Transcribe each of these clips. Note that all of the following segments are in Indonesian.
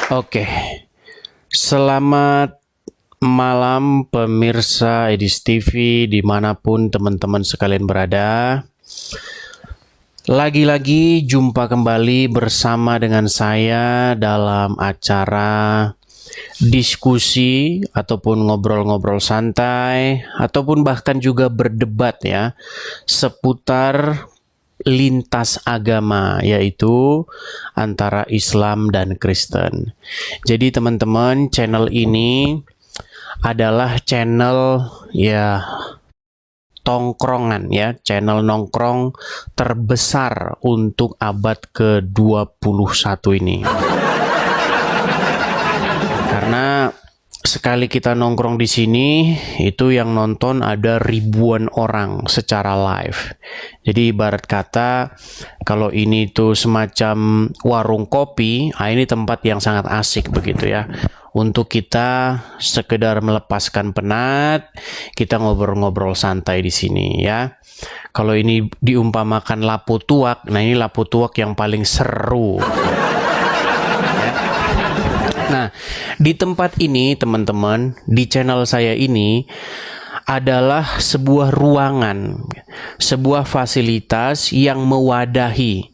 Oke, selamat malam pemirsa Edis TV dimanapun teman-teman sekalian berada. Lagi-lagi jumpa kembali bersama dengan saya dalam acara diskusi ataupun ngobrol-ngobrol santai ataupun bahkan juga berdebat ya seputar lintas agama, yaitu antara Islam dan Kristen. Jadi teman-teman, channel ini adalah channel ya tongkrongan ya, channel nongkrong terbesar untuk abad ke-21 ini. Karena sekali kita nongkrong di sini, itu yang nonton ada ribuan orang secara live. Jadi ibarat kata, kalau ini tuh semacam warung kopi, ini tempat yang sangat asik begitu ya. Untuk kita sekedar melepaskan penat, kita ngobrol-ngobrol santai di sini ya. Kalau ini diumpamakan lapu tuak, nah ini lapu tuak yang paling seru. Nah, di tempat ini teman-teman, di channel saya ini adalah sebuah ruangan, sebuah fasilitas yang mewadahi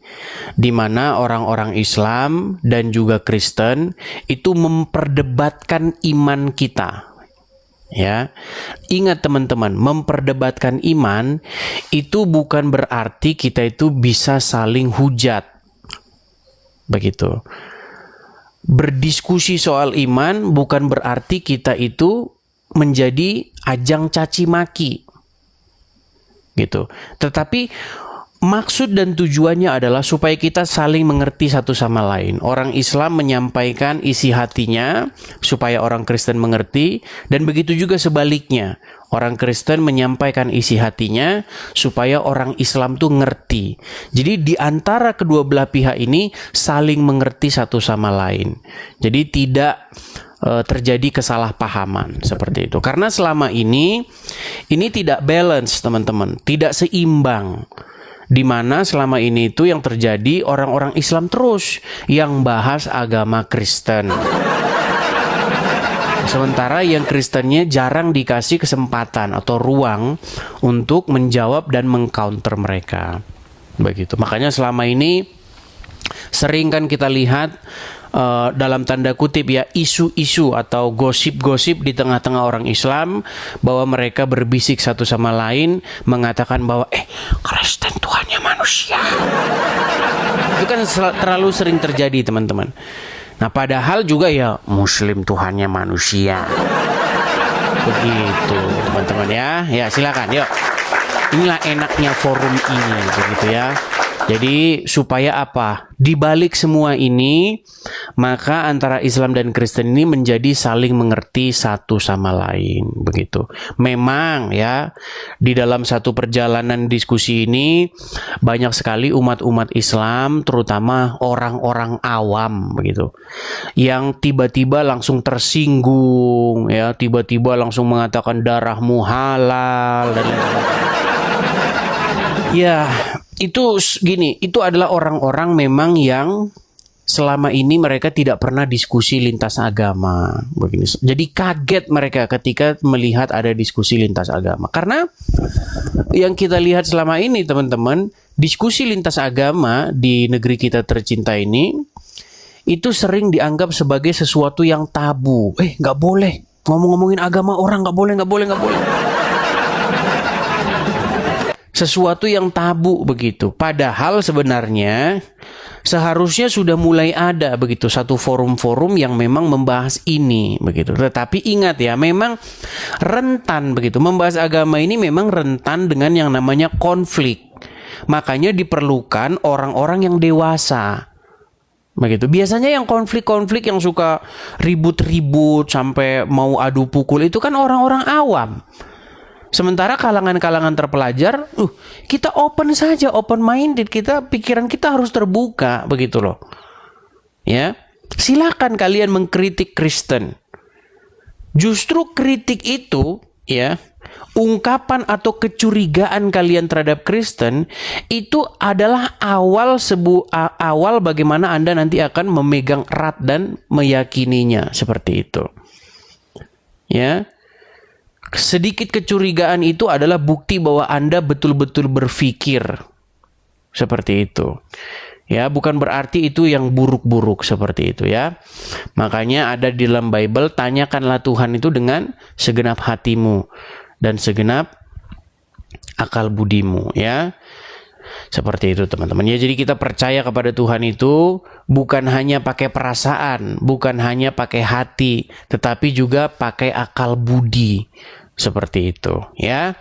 di mana orang-orang Islam dan juga Kristen itu memperdebatkan iman kita. Ya. Ingat teman-teman, memperdebatkan iman itu bukan berarti kita itu bisa saling hujat. Begitu. Berdiskusi soal iman bukan berarti kita itu menjadi ajang caci maki gitu. Tetapi maksud dan tujuannya adalah supaya kita saling mengerti satu sama lain. Orang Islam menyampaikan isi hatinya supaya orang Kristen mengerti, dan begitu juga sebaliknya. Orang Kristen menyampaikan isi hatinya supaya orang Islam tuh ngerti. Jadi di antara kedua belah pihak ini saling mengerti satu sama lain. Jadi tidak terjadi kesalahpahaman seperti itu. Karena selama ini tidak balance teman-teman, tidak seimbang. Di mana selama ini itu yang terjadi orang-orang Islam terus yang bahas agama Kristen. Sementara yang Kristennya jarang dikasih kesempatan atau ruang untuk menjawab dan mengcounter mereka. Begitu. Makanya selama ini sering kan kita lihat dalam tanda kutip ya isu-isu atau gosip-gosip di tengah-tengah orang Islam bahwa mereka berbisik satu sama lain mengatakan bahwa Kristen Tuhannya manusia. Itu kan terlalu sering terjadi teman-teman. Nah padahal juga ya Muslim Tuhannya manusia. Begitu teman-teman ya. Ya silakan yuk. Inilah enaknya forum ini begitu ya. Jadi supaya apa? Di balik semua ini, maka antara Islam dan Kristen ini menjadi saling mengerti satu sama lain, begitu. Memang ya, di dalam satu perjalanan diskusi ini banyak sekali umat-umat Islam, terutama orang-orang awam, begitu, yang tiba-tiba langsung tersinggung, ya, tiba-tiba langsung mengatakan darahmu halal dan lain sebagainya. Ya. Itu gini, itu adalah orang-orang memang yang selama ini mereka tidak pernah diskusi lintas agama. Begini. Jadi kaget mereka ketika melihat ada diskusi lintas agama. Karena yang kita lihat selama ini teman-teman, diskusi lintas agama di negeri kita tercinta ini, itu sering dianggap sebagai sesuatu yang tabu. Nggak boleh ngomong-ngomongin agama orang, nggak boleh. Sesuatu yang tabu begitu. Padahal sebenarnya seharusnya sudah mulai ada begitu satu forum-forum yang memang membahas ini begitu. Tetapi ingat ya, memang rentan begitu. Membahas agama ini memang rentan dengan yang namanya konflik. Makanya diperlukan orang-orang yang dewasa. Begitu. Biasanya yang konflik-konflik yang suka ribut-ribut sampai mau adu pukul itu kan orang-orang awam. Sementara kalangan-kalangan terpelajar, kita open saja, open minded, pikiran kita harus terbuka, begitu loh. Ya, silakan kalian mengkritik Kristen. Justru kritik itu, ya, ungkapan atau kecurigaan kalian terhadap Kristen itu adalah awal bagaimana Anda nanti akan memegang erat dan meyakininya seperti itu. Ya. Sedikit kecurigaan itu adalah bukti bahwa Anda betul-betul berpikir seperti itu. Ya, bukan berarti itu yang buruk-buruk seperti itu ya. Makanya ada di dalam Bible, tanyakanlah Tuhan itu dengan segenap hatimu dan segenap akal budimu ya. Seperti itu teman-teman. Ya, jadi kita percaya kepada Tuhan itu bukan hanya pakai perasaan, bukan hanya pakai hati, tetapi juga pakai akal budi. Seperti itu ya.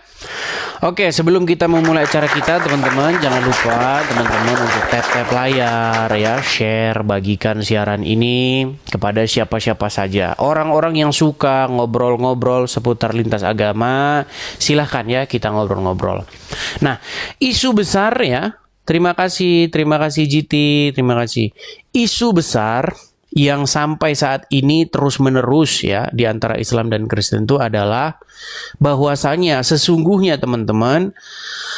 Oke, sebelum kita memulai acara kita teman-teman, jangan lupa teman-teman untuk tap-tap layar ya, share, bagikan siaran ini kepada siapa-siapa saja. Orang-orang yang suka ngobrol-ngobrol seputar lintas agama, silahkan ya kita ngobrol-ngobrol. Nah, isu besar ya, terima kasih GT, terima kasih. Isu besar yang sampai saat ini terus-menerus ya di antara Islam dan Kristen itu adalah bahwasanya sesungguhnya teman-teman,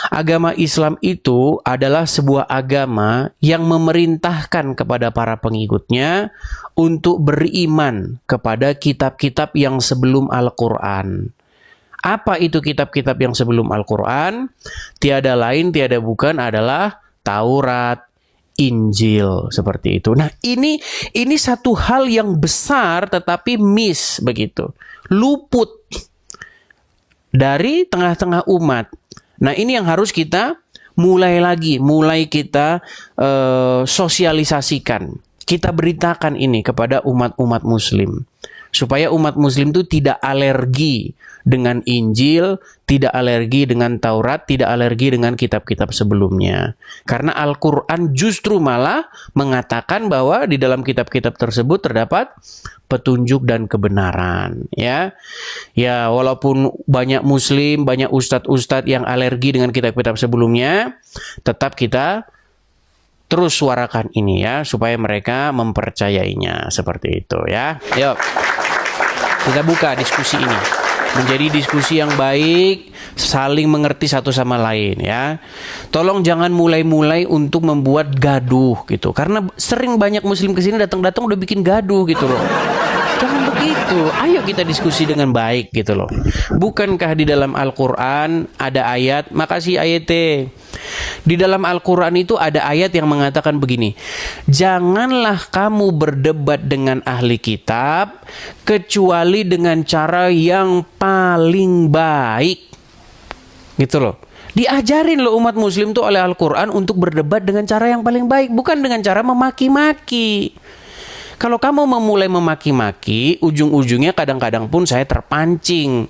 agama Islam itu adalah sebuah agama yang memerintahkan kepada para pengikutnya untuk beriman kepada kitab-kitab yang sebelum Al-Quran. Apa itu kitab-kitab yang sebelum Al-Quran? Tiada lain, tiada bukan adalah Taurat, Injil, seperti itu. Nah, ini satu hal yang besar tetapi miss begitu. Luput dari tengah-tengah umat. Nah, ini yang harus kita mulai kita sosialisasikan. Kita beritakan ini kepada umat-umat muslim. Supaya umat muslim itu tidak alergi dengan Injil, tidak alergi dengan Taurat, tidak alergi dengan kitab-kitab sebelumnya. Karena Al-Quran justru malah mengatakan bahwa di dalam kitab-kitab tersebut terdapat petunjuk dan kebenaran. Ya, walaupun banyak muslim, banyak ustadz-ustadz yang alergi dengan kitab-kitab sebelumnya, tetap kita terus suarakan ini ya, supaya mereka mempercayainya seperti itu ya. Yuk, kita buka diskusi ini menjadi diskusi yang baik, saling mengerti satu sama lain ya. Tolong jangan mulai-mulai untuk membuat gaduh gitu, karena sering banyak muslim kesini datang-datang udah bikin gaduh gitu loh. Jangan begitu. Ayo kita diskusi dengan baik gitu loh. Bukankah di dalam Al-Quran ada ayat, makasih ayat di dalam Al-Quran itu ada ayat yang mengatakan begini, janganlah kamu berdebat dengan ahli kitab kecuali dengan cara yang paling baik. Gitu loh. Diajarin loh umat muslim tuh oleh Al-Quran untuk berdebat dengan cara yang paling baik, bukan dengan cara memaki-maki. Kalau kamu memulai memaki-maki, ujung-ujungnya kadang-kadang pun saya terpancing.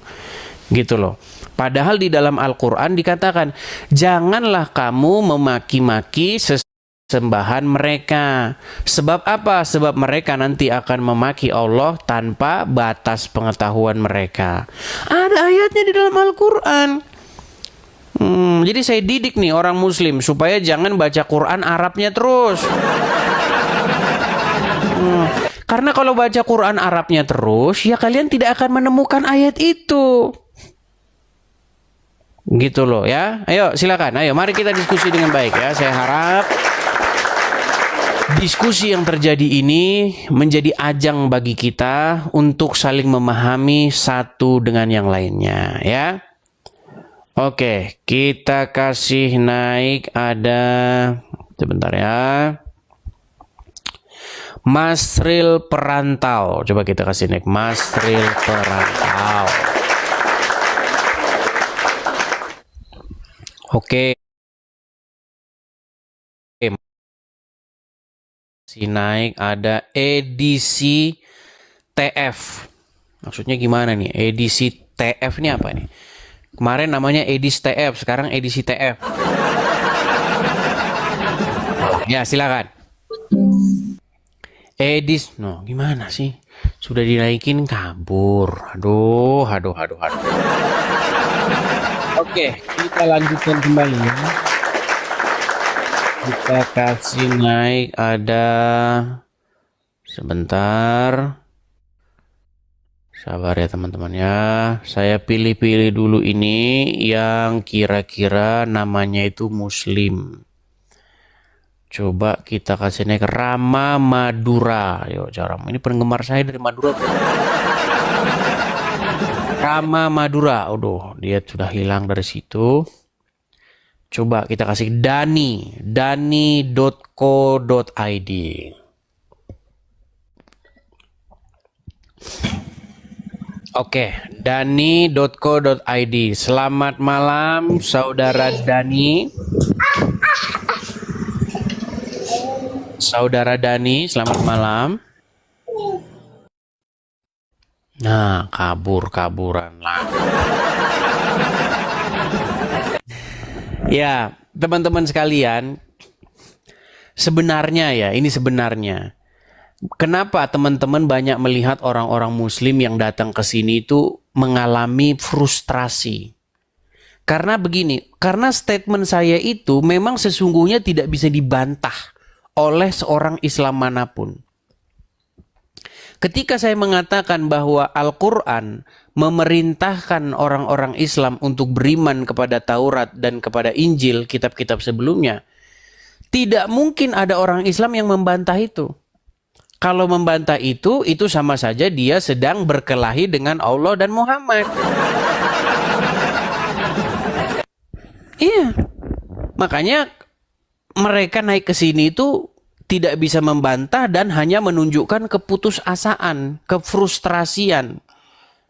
Gitu loh. Padahal di dalam Al-Quran dikatakan, janganlah kamu memaki-maki sesembahan mereka. Sebab apa? Sebab mereka nanti akan memaki Allah tanpa batas pengetahuan mereka. Ada ayatnya di dalam Al-Quran. Jadi saya didik nih orang muslim supaya jangan baca Quran Arabnya terus. Karena kalau baca Quran Arabnya terus, ya kalian tidak akan menemukan ayat itu. Gitu loh ya. Ayo silakan, ayo mari kita diskusi dengan baik ya. Saya harap diskusi yang terjadi ini menjadi ajang bagi kita untuk saling memahami satu dengan yang lainnya ya. Oke, kita kasih naik ada sebentar ya. Masril Perantau. Coba kita kasih naik Masril Perantau. Oke. Si naik ada edisi TF. Maksudnya gimana nih? Edisi TF ini apa nih? Kemarin namanya edisi TF, sekarang edisi TF. Ya, silakan. Gimana sih? Sudah dinaikin kabur. Aduh. Oke, kita lanjutkan kembali ya. Kita kasih naik ada sebentar. Sabar ya teman-teman ya. Saya pilih-pilih dulu ini yang kira-kira namanya itu Muslim. Coba kita kasih naik Rama Madura. Yuk, Jaram. Ini penggemar saya dari Madura. Rama Madura. Aduh, dia sudah hilang dari situ. Coba kita kasih Dani. Dani.co.id. Oke, dani.co.id. Selamat malam, saudara Dani. Saudara Dani, selamat malam. Nah, kabur-kaburan lah. Ya, teman-teman sekalian, sebenarnya ya, ini sebenarnya. Kenapa teman-teman banyak melihat orang-orang muslim yang datang ke sini itu mengalami frustrasi? Karena begini, karena statement saya itu memang sesungguhnya tidak bisa dibantah oleh seorang Islam manapun. Ketika saya mengatakan bahwa Al-Quran memerintahkan orang-orang Islam untuk beriman kepada Taurat dan kepada Injil, kitab-kitab sebelumnya, tidak mungkin ada orang Islam yang membantah itu. Kalau membantah itu sama saja dia sedang berkelahi dengan Allah dan Muhammad. Iya. Makanya mereka naik ke sini itu tidak bisa membantah dan hanya menunjukkan keputusasaan, kefrustrasian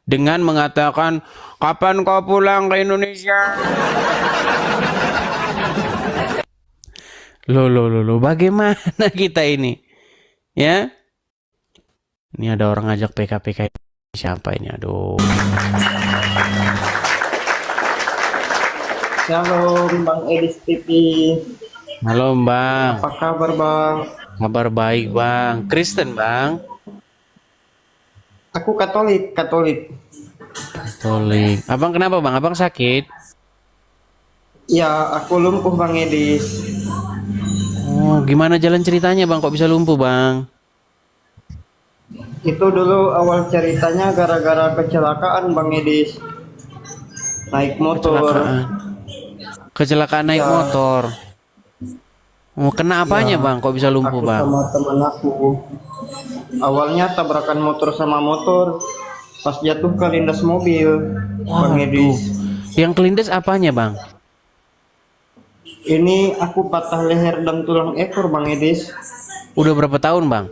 dengan mengatakan, "Kapan kau pulang ke Indonesia?" Loh, bagaimana kita ini? Ya? Ini ada orang ngajak PKPK. Siapa ini? Aduh. Shalom Bang Edis TV. Halo Bang. Apa kabar Bang? Kabar baik Bang. Kristen Bang? Aku Katolik. Katolik. Abang kenapa Bang? Abang sakit? Ya, aku lumpuh Bang Edis. Oh, gimana jalan ceritanya Bang? Kok bisa lumpuh Bang? Itu dulu awal ceritanya gara-gara kecelakaan Bang Edis. Naik motor. Kecelakaan naik motor. Oh, kena apanya Bang? Kok bisa lumpuh Aku Bang? sama teman aku. Awalnya tabrakan motor sama motor. Pas jatuh kelindas mobil Bang Edis. Yang kelindes apanya Bang? Ini aku patah leher dan tulang ekor Bang Edis. Udah berapa tahun Bang?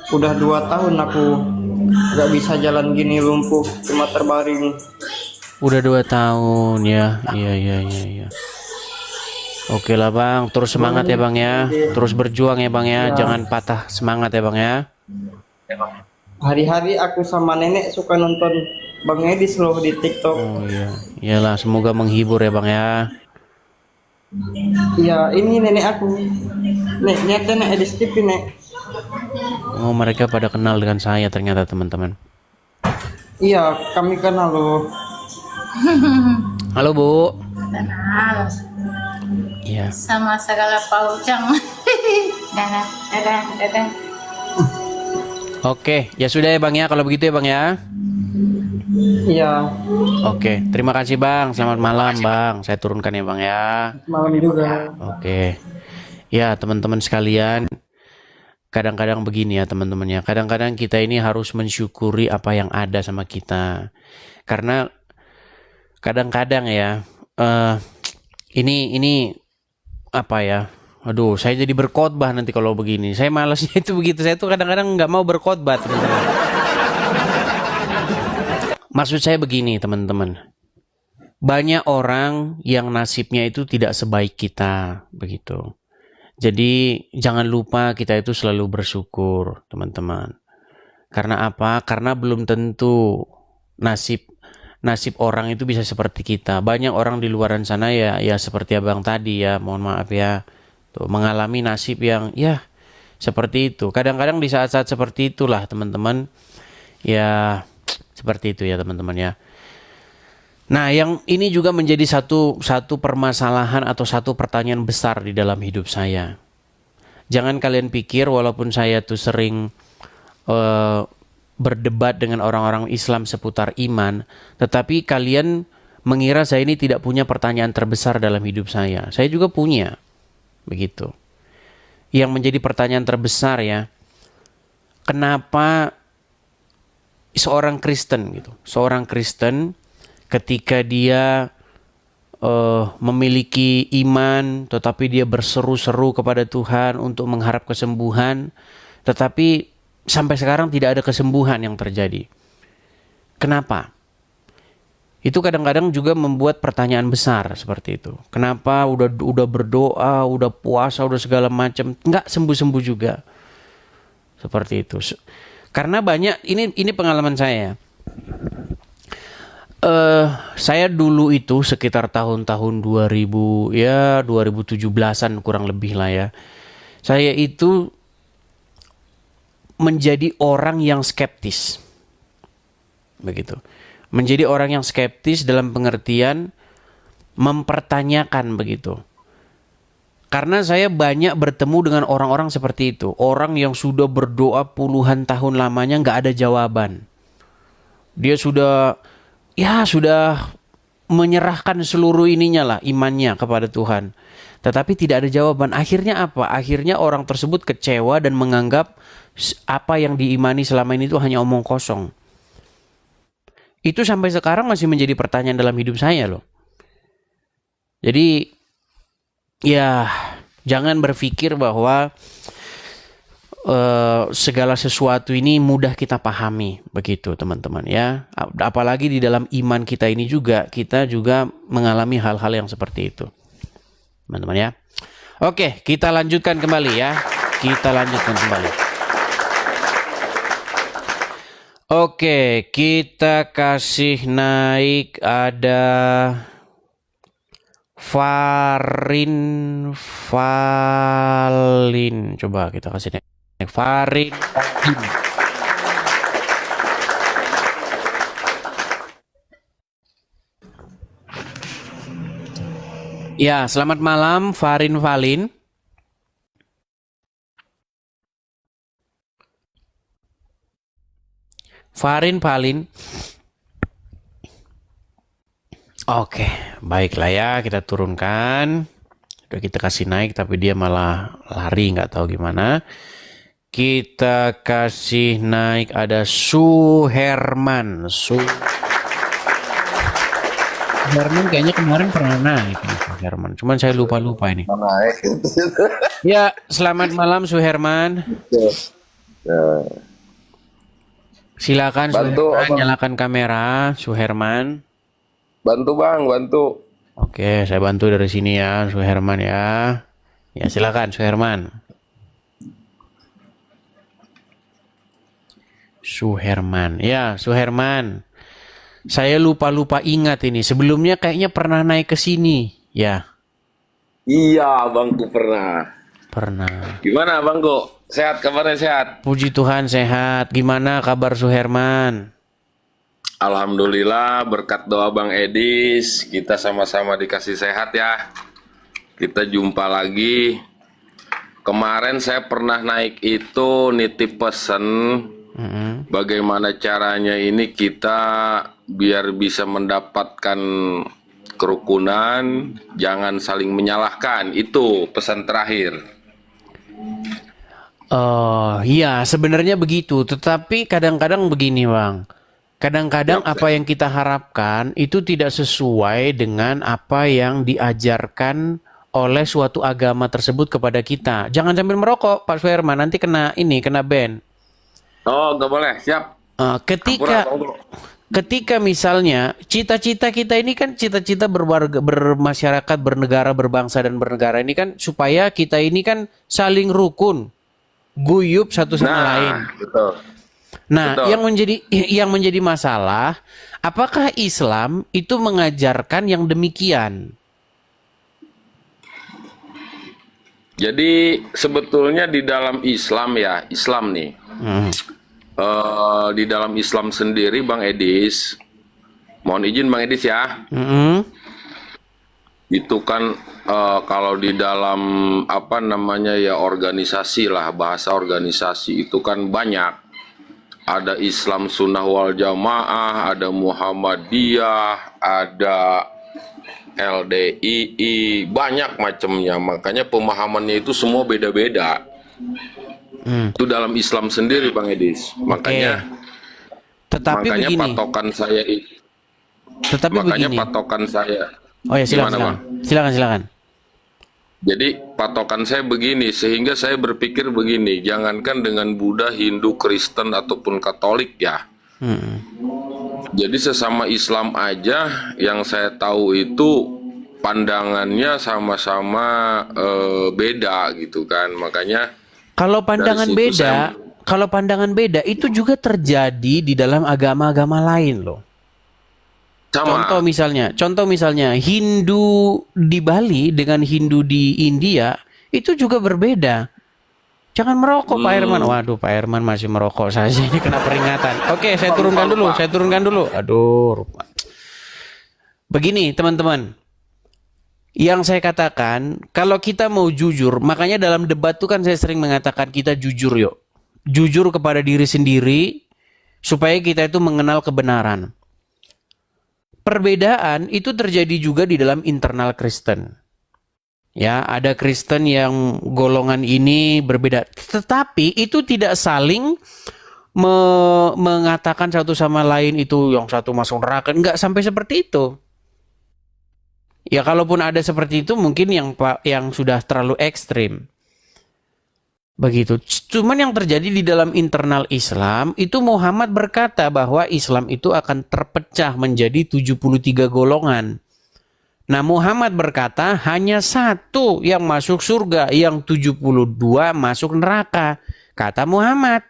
Udah 2 tahun aku gak bisa jalan gini, lumpuh, cuma terbaring. Udah 2 tahun ya. Iya. Oke lah Bang, terus semangat ya Bang ya. Terus berjuang ya Bang ya. Jangan patah semangat ya Bang ya. Hari-hari aku sama nenek suka nonton Bang Edis loh di TikTok. Oh iya. Iyalah, semoga menghibur ya Bang ya. Iya, ini nenek aku. Nek nenek Edis TV, Nek. Oh, mereka pada kenal dengan saya ternyata teman-teman. Iya, kami kenal loh. Halo Bu. Kenal Iya. sama segala paucang. Dadah. Oke, ya sudah ya Bang ya. Kalau begitu ya Bang ya. Iya. Oke, terima kasih Bang. Selamat malam Bang. Saya turunkan ya Bang ya. Malam juga. Oke. Ya teman-teman sekalian, kadang-kadang begini ya teman-teman ya. Kadang-kadang kita ini harus mensyukuri apa yang ada sama kita. Karena kadang-kadang ya, ini apa ya? Aduh, saya jadi berkhotbah nanti kalau begini. Saya malasnya itu begitu. Saya tuh kadang-kadang nggak mau berkhotbah teman-teman. Maksud saya begini teman-teman. Banyak orang yang nasibnya itu tidak sebaik kita begitu. Jadi jangan lupa kita itu selalu bersyukur teman-teman. Karena apa? Karena belum tentu nasib orang itu bisa seperti kita. Banyak orang di luaran sana ya seperti abang tadi ya, mohon maaf ya, tuh mengalami nasib yang ya seperti itu. Kadang-kadang di saat-saat seperti itulah teman-teman ya seperti itu ya teman-teman ya. Nah, yang ini juga menjadi satu permasalahan atau satu pertanyaan besar di dalam hidup saya. Jangan kalian pikir walaupun saya tuh sering berdebat dengan orang-orang Islam seputar iman, tetapi kalian mengira saya ini tidak punya pertanyaan terbesar dalam hidup saya. Saya juga punya. Begitu. Yang menjadi pertanyaan terbesar ya, kenapa seorang Kristen gitu, seorang Kristen ketika dia memiliki iman, tetapi dia berseru-seru kepada Tuhan untuk mengharap kesembuhan, tetapi sampai sekarang tidak ada kesembuhan yang terjadi. Kenapa? Itu kadang-kadang juga membuat pertanyaan besar seperti itu. Kenapa udah berdoa, udah puasa, udah segala macam, nggak sembuh-sembuh juga. Seperti itu. Karena banyak, ini pengalaman saya. Saya dulu itu sekitar tahun-tahun 2017-an kurang lebih lah ya. Saya itu menjadi orang yang skeptis. Begitu. Menjadi orang yang skeptis dalam pengertian mempertanyakan begitu. Karena saya banyak bertemu dengan orang-orang seperti itu. Orang yang sudah berdoa puluhan tahun lamanya nggak ada jawaban. Dia sudah menyerahkan seluruh ininya lah, imannya kepada Tuhan. Tetapi tidak ada jawaban. Akhirnya apa? Akhirnya orang tersebut kecewa dan menganggap apa yang diimani selama ini itu hanya omong kosong. Itu sampai sekarang masih menjadi pertanyaan dalam hidup saya loh. Jadi ya jangan berpikir bahwa segala sesuatu ini mudah kita pahami, begitu teman-teman ya. Apalagi di dalam iman kita ini juga, kita juga mengalami hal-hal yang seperti itu, teman-teman ya. Oke, kita lanjutkan kembali ya. Oke, kita kasih naik ada Valin. Coba kita kasih naik. Valin. Ya, selamat malam Valin. Oke, baiklah ya, kita turunkan. Udah kita kasih naik tapi dia malah lari, nggak tahu gimana. Kita kasih naik ada Suherman. Suherman kayaknya kemarin pernah naik nih, Suherman. Cuman saya lupa ini. Ya, selamat malam Suherman. Silakan Suherman, nyalakan kamera Suherman. Bantu Bang, bantu. Oke, saya bantu dari sini ya Suherman ya. Ya, silakan Suherman. Ya, Suherman. Saya lupa ingat ini. Sebelumnya kayaknya pernah naik ke sini, ya. Iya, Bangku pernah. Gimana Bangku? Sehat, kabarnya sehat? Puji Tuhan sehat. Gimana kabar Suherman? Alhamdulillah, berkat doa Bang Edis, kita sama-sama dikasih sehat ya. Kita jumpa lagi. Kemarin saya pernah naik itu nitip pesen. Bagaimana caranya ini kita biar bisa mendapatkan kerukunan, jangan saling menyalahkan. Itu pesan terakhir. Iya, sebenarnya begitu. Tetapi kadang-kadang begini, Bang. Kadang-kadang apa yang kita harapkan itu tidak sesuai dengan apa yang diajarkan oleh suatu agama tersebut kepada kita. Jangan sambil merokok, Pak Suherman. Nanti kena ban. Oh, nggak boleh. Siap. Ketika misalnya cita-cita kita ini kan cita-cita bermasyarakat, bernegara, berbangsa dan bernegara ini kan supaya kita ini kan saling rukun, guyup satu sama lain. Betul. Nah, yang menjadi masalah, apakah Islam itu mengajarkan yang demikian? Jadi sebetulnya di dalam Islam ya, Islam nih. Di dalam Islam sendiri Bang Edis, mohon izin Bang Edis ya. Itu kan kalau di dalam apa namanya ya organisasi lah, bahasa organisasi itu kan banyak. ada Islam Sunnah wal Jamaah, ada Muhammadiyah, ada LDII, banyak macamnya. Makanya pemahamannya itu semua beda-beda. Itu dalam Islam sendiri, Bang Edis. Makanya Tetapi makanya begini. patokan saya itu. Tetapi Makanya begini. patokan saya. Oh ya, silakan, Gimana, Bang? silakan. Jadi patokan saya begini, sehingga saya berpikir begini, jangankan dengan Buddha, Hindu, Kristen ataupun Katolik ya. Jadi sesama Islam aja yang saya tahu itu pandangannya sama-sama beda gitu kan. Makanya Kalau pandangan dari situ beda, kalau pandangan beda itu juga terjadi di dalam agama-agama lain loh. sama. Contoh misalnya Hindu di Bali dengan Hindu di India itu juga berbeda. Jangan merokok Pak Herman. Waduh, Pak Herman masih merokok saja, ini kena peringatan. Oke, saya turunkan dulu. Aduh. Begini, teman-teman. Yang saya katakan, kalau kita mau jujur, makanya dalam debat tuh kan saya sering mengatakan kita jujur yuk. Jujur kepada diri sendiri supaya kita itu mengenal kebenaran. Perbedaan itu terjadi juga di dalam internal Kristen. Ya, ada Kristen yang golongan ini berbeda. Tetapi itu tidak saling mengatakan satu sama lain itu yang satu masuk neraka. Enggak sampai seperti itu. Ya, kalaupun ada seperti itu mungkin yang sudah terlalu ekstrim. Begitu. Cuman yang terjadi di dalam internal Islam itu Muhammad berkata bahwa Islam itu akan terpecah menjadi 73 golongan. Nah, Muhammad berkata hanya satu yang masuk surga, yang 72 masuk neraka. Kata Muhammad.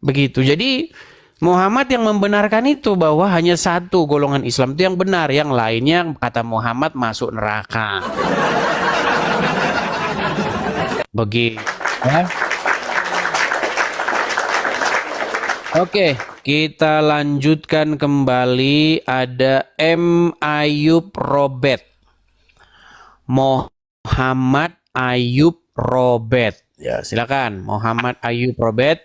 Begitu. Jadi Muhammad yang membenarkan itu bahwa hanya satu golongan Islam itu yang benar, yang lainnya kata Muhammad masuk neraka. Begitu. Ya. Oke, kita lanjutkan kembali. Ada M. Ayub Robert. Muhammad Ayub Robert. Ya, silakan Muhammad Ayub Robert.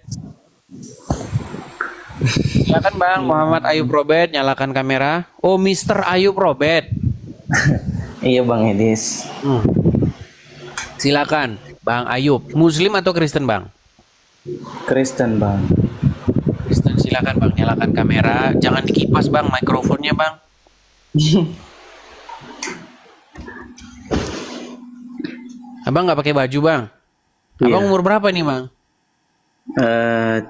Silakan Bang Muhammad Ayub Robert, nyalakan kamera. Oh, Mr. Ayub Robert. Iya Bang Edis. Silakan Bang Ayub. Muslim atau Kristen Bang? Kristen Bang. Kristen, silakan Bang, nyalakan kamera. Jangan dikipas Bang, mikrofonnya Bang. Abang nggak pakai baju Bang? Abang umur berapa nih Bang? 31.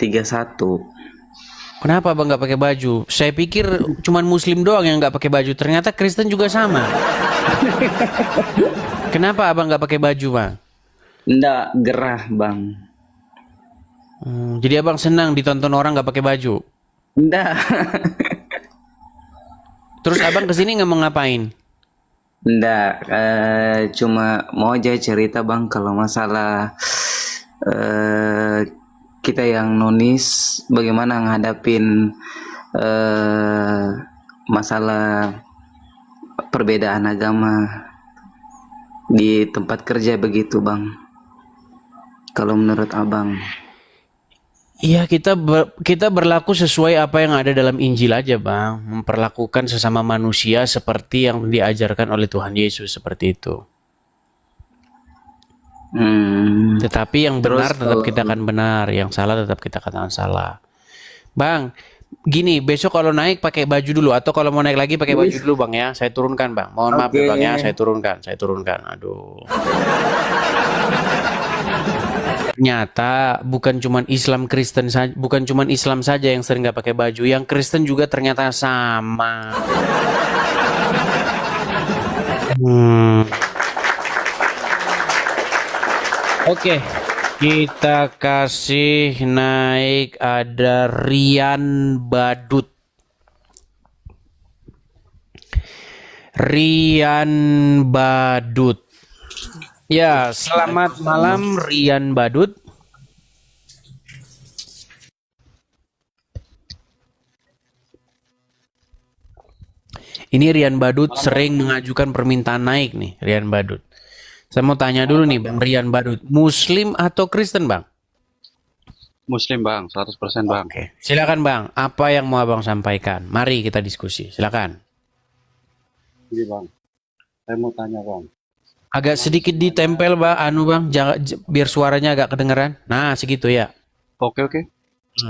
Kenapa Abang nggak pakai baju? Saya pikir cuman Muslim doang yang nggak pakai baju. Ternyata Kristen juga sama. Kenapa Abang nggak pakai baju Bang? Nggak gerah Bang. Jadi Abang senang ditonton orang nggak pakai baju. Nggak. Terus Abang kesini nggak mau ngapain? Nggak. Cuma mau aja cerita Bang kalau masalah kita yang nonis bagaimana ngadapin masalah perbedaan agama di tempat kerja begitu Bang. Kalau menurut Abang. Iya, kita berlaku sesuai apa yang ada dalam Injil aja Bang. Memperlakukan sesama manusia seperti yang diajarkan oleh Tuhan Yesus, seperti itu. Tetapi yang benar tetap kita akan benar, yang salah tetap kita katakan salah. Bang, gini, besok kalau naik pakai baju dulu, atau kalau mau naik lagi pakai baju dulu Bang ya. Saya turunkan Bang. Mohon maaf ya Bang ya, saya turunkan. Aduh. Ternyata bukan cuman Islam Kristen saja, bukan cuman Islam saja yang sering nggak pakai baju, yang Kristen juga ternyata sama. Oke, kita kasih naik, ada Rian Badut. Ya, selamat malam Rian Badut. Ini Rian Badut sering mengajukan permintaan naik nih, Rian Badut. Saya mau tanya dulu nih Bang Rian Badut, Muslim atau Kristen Bang? Muslim Bang, 100% Bang. Oke, silakan Bang. Apa yang mau Abang sampaikan? Mari kita diskusi. Silakan. Ini Bang, saya mau tanya Bang. Agak sedikit ditempel Bang, Bang, jangan biar suaranya agak kedengeran. Nah, segitu ya. Oke.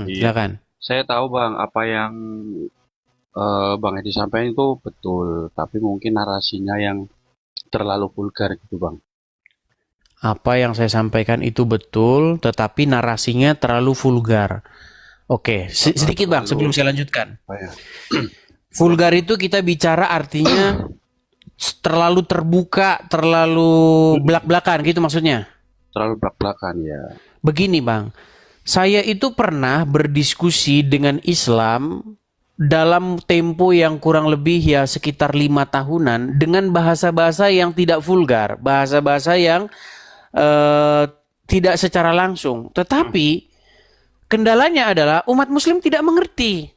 Iya. Silakan. Saya tahu Bang, apa yang Bang Edi sampaikan itu betul, tapi mungkin narasinya yang terlalu vulgar gitu Bang. Apa yang saya sampaikan itu betul, tetapi narasinya terlalu vulgar. Oke, sedikit Bang sebelum saya lanjutkan. Apa ya? Vulgar itu kita bicara artinya terlalu terbuka, terlalu belak-belakan gitu maksudnya. Terlalu belak-belakan ya. Begini Bang, saya itu pernah berdiskusi dengan Islam dalam tempo yang kurang lebih ya sekitar 5 tahunan dengan bahasa-bahasa yang tidak vulgar, bahasa-bahasa yang tidak secara langsung. Tetapi kendalanya adalah umat muslim tidak mengerti.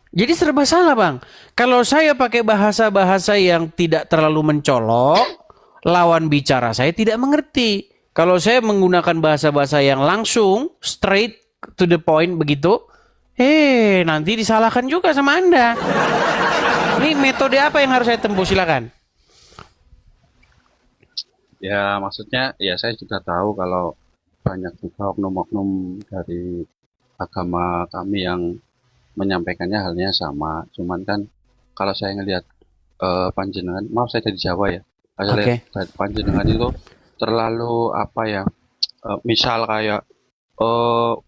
Jadi serba salah Bang. Kalau saya pakai bahasa-bahasa yang tidak terlalu mencolok, lawan bicara saya tidak mengerti. Kalau saya menggunakan bahasa-bahasa yang langsung, straight to the point begitu, nanti disalahkan juga sama Anda. Ini metode apa yang harus saya tempuh? Silakan. Ya maksudnya ya saya juga tahu kalau banyak juga oknum-oknum dari agama kami yang menyampaikannya halnya sama. Cuman kan kalau saya ngelihat panjenengan, maaf saya dari Jawa ya, saya lihat panjenengan itu terlalu apa ya, misal kayak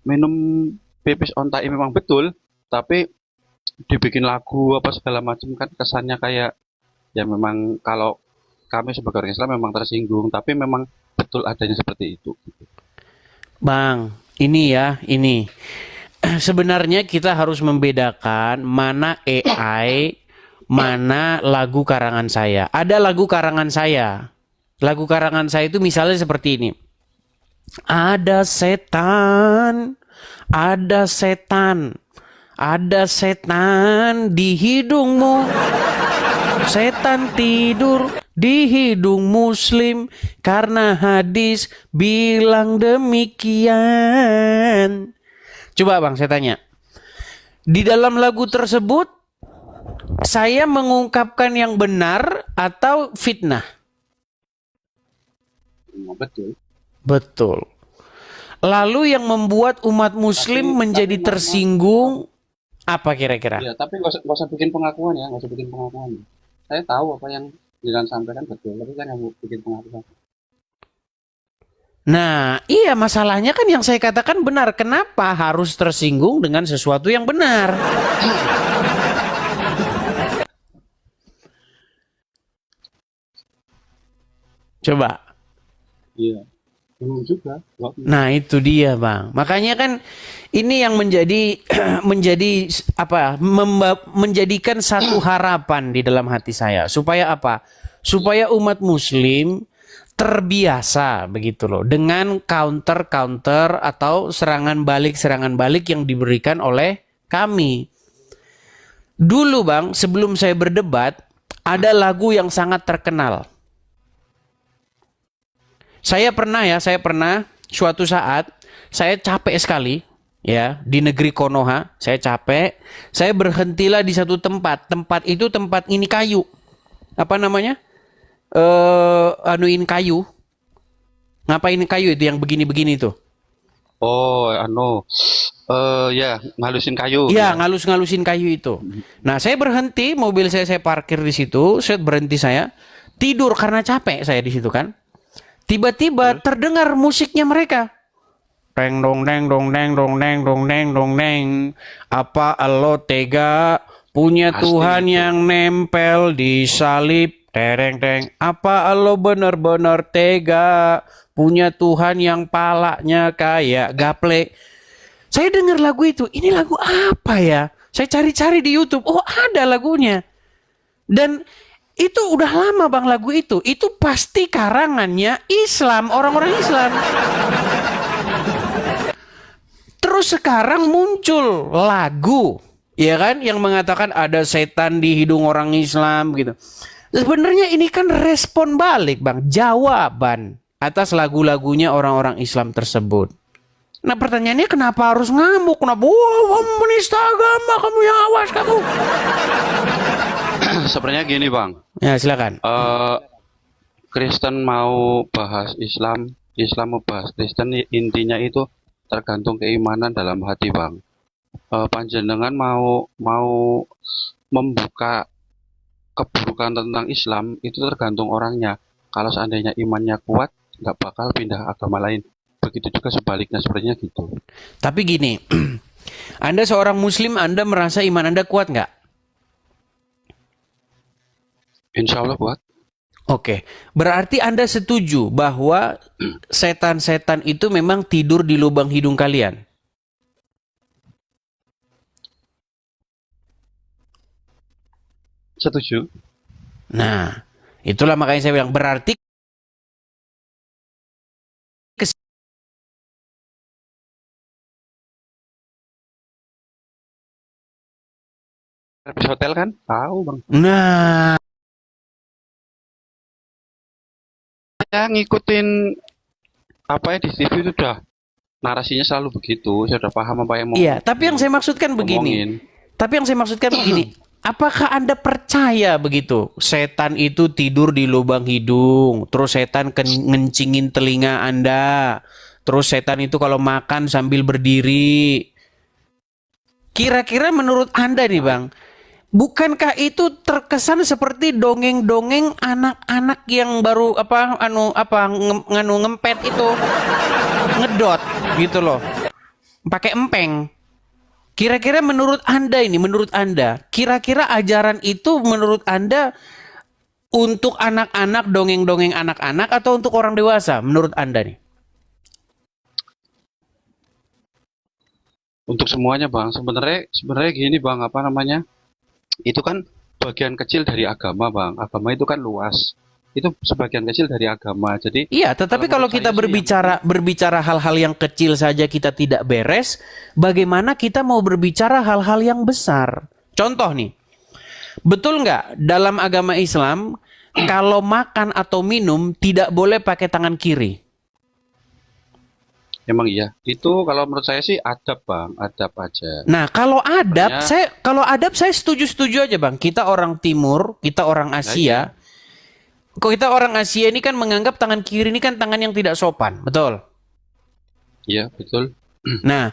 minum pipis ontai memang betul, tapi dibikin lagu apa segala macam kan kesannya kayak ya memang kalau kami sebagai orang Islam memang tersinggung, tapi memang betul adanya seperti itu. Bang, ini sebenarnya kita harus membedakan mana AI, mana lagu karangan saya. Ada lagu karangan saya. Lagu karangan saya itu misalnya seperti ini. Ada setan, ada setan, ada setan di hidungmu. Setan tidur di hidung muslim karena hadis bilang demikian. Coba Bang saya tanya. Di dalam lagu tersebut saya mengungkapkan yang benar atau fitnah? Betul. Betul. Lalu yang membuat umat muslim menjadi tersinggung apa kira-kira? Ya, tapi nggak usah bikin pengakuan ya, nggak usah bikin pengakuan. Saya tahu apa yang Dilan sampaikan betul, tapi kan yang bikin pengakuan. Nah, iya masalahnya kan yang saya katakan benar. Kenapa harus tersinggung dengan sesuatu yang benar? Coba. Iya. Juga. Nah, itu dia, Bang. Makanya kan ini yang menjadi menjadikan satu harapan di dalam hati saya. Supaya apa? Supaya umat muslim terbiasa begitu loh dengan counter atau serangan balik yang diberikan oleh kami. Dulu Bang, sebelum saya berdebat, ada lagu yang sangat terkenal. Saya pernah suatu saat saya capek sekali ya di negeri Konoha, saya capek, saya berhentilah di satu tempat. Tempat itu tempat ini kayu. Apa namanya? Kayu. Ngapain kayu itu yang begini-begini tuh? Oh, ya ngalusin kayu. Iya, ngalus-ngalusin kayu itu. Nah, saya berhenti, mobil saya parkir di situ, saya berhenti tidur karena capek saya di situ kan. Tiba-tiba terdengar musiknya mereka. Deng dong deng dong deng dong deng dong deng dong deng. Apa lo tega punya Tuhan yang nempel di salib? Tereng teng. Apa lo bener-bener tega punya Tuhan yang palanya kayak gaplek? Saya dengar lagu itu. Ini lagu apa ya? Saya cari-cari di YouTube. Oh, ada lagunya. Dan itu udah lama Bang lagu itu. Itu pasti karangannya Islam, orang-orang Islam. Terus sekarang muncul lagu, ya kan, yang mengatakan ada setan di hidung orang Islam gitu. Sebenarnya ini kan respon balik Bang, jawaban atas lagu-lagunya orang-orang Islam tersebut. Nah pertanyaannya kenapa harus ngamuk? Kenapa? Wah, kamu menista agama, kamu yang awas kamu. Sebenarnya gini bang, Ya silakan. Kristen mau bahas Islam, Islam mau bahas Kristen, intinya itu tergantung keimanan dalam hati bang. Panjenengan mau membuka keburukan tentang Islam itu tergantung orangnya. Kalau seandainya imannya kuat, nggak bakal pindah agama lain. Begitu juga sebaliknya, sebenarnya gitu. Tapi gini, Anda seorang Muslim, Anda merasa iman Anda kuat nggak? Insya Allah kuat. Oke, berarti Anda setuju bahwa setan-setan itu memang tidur di lubang hidung kalian? Setuju. Nah, itulah makanya saya bilang berarti Servis hotel kan? Tahu bang. nah, Saya ngikutin apa ya di TV itu udah narasinya selalu begitu. Saya udah paham apa yang mau. iya, tapi yang saya maksudkan begini. ngomongin. Tapi yang saya maksudkan begini, apakah Anda percaya begitu? Setan itu tidur di lubang hidung, terus setan ngencingin telinga Anda, terus setan itu kalau makan sambil berdiri. Kira-kira menurut Anda nih Bang, bukankah itu terkesan seperti dongeng-dongeng anak-anak yang baru ngempet itu ngedot gitu loh, pakai empeng. Kira-kira menurut Anda kira-kira ajaran itu menurut Anda untuk anak-anak, dongeng-dongeng anak-anak atau untuk orang dewasa menurut Anda nih? Untuk semuanya bang, sebenarnya gini bang, apa namanya? Itu kan bagian kecil dari agama bang. Agama itu kan luas. Itu sebagian kecil dari agama. Jadi Iya, tetapi kalau kita berbicara hal-hal yang kecil saja kita tidak beres, bagaimana kita mau berbicara hal-hal yang besar? Contoh nih, betul nggak dalam agama Islam kalau makan atau minum tidak boleh pakai tangan kiri? emang iya. Itu kalau menurut saya sih adab bang, adab aja. Nah, kalau adab, Makanya- saya setuju-setuju aja bang. Kita orang Timur, kita orang Asia. Kok kita orang Asia ini kan menganggap tangan kiri ini kan tangan yang tidak sopan, betul? Iya betul. Nah,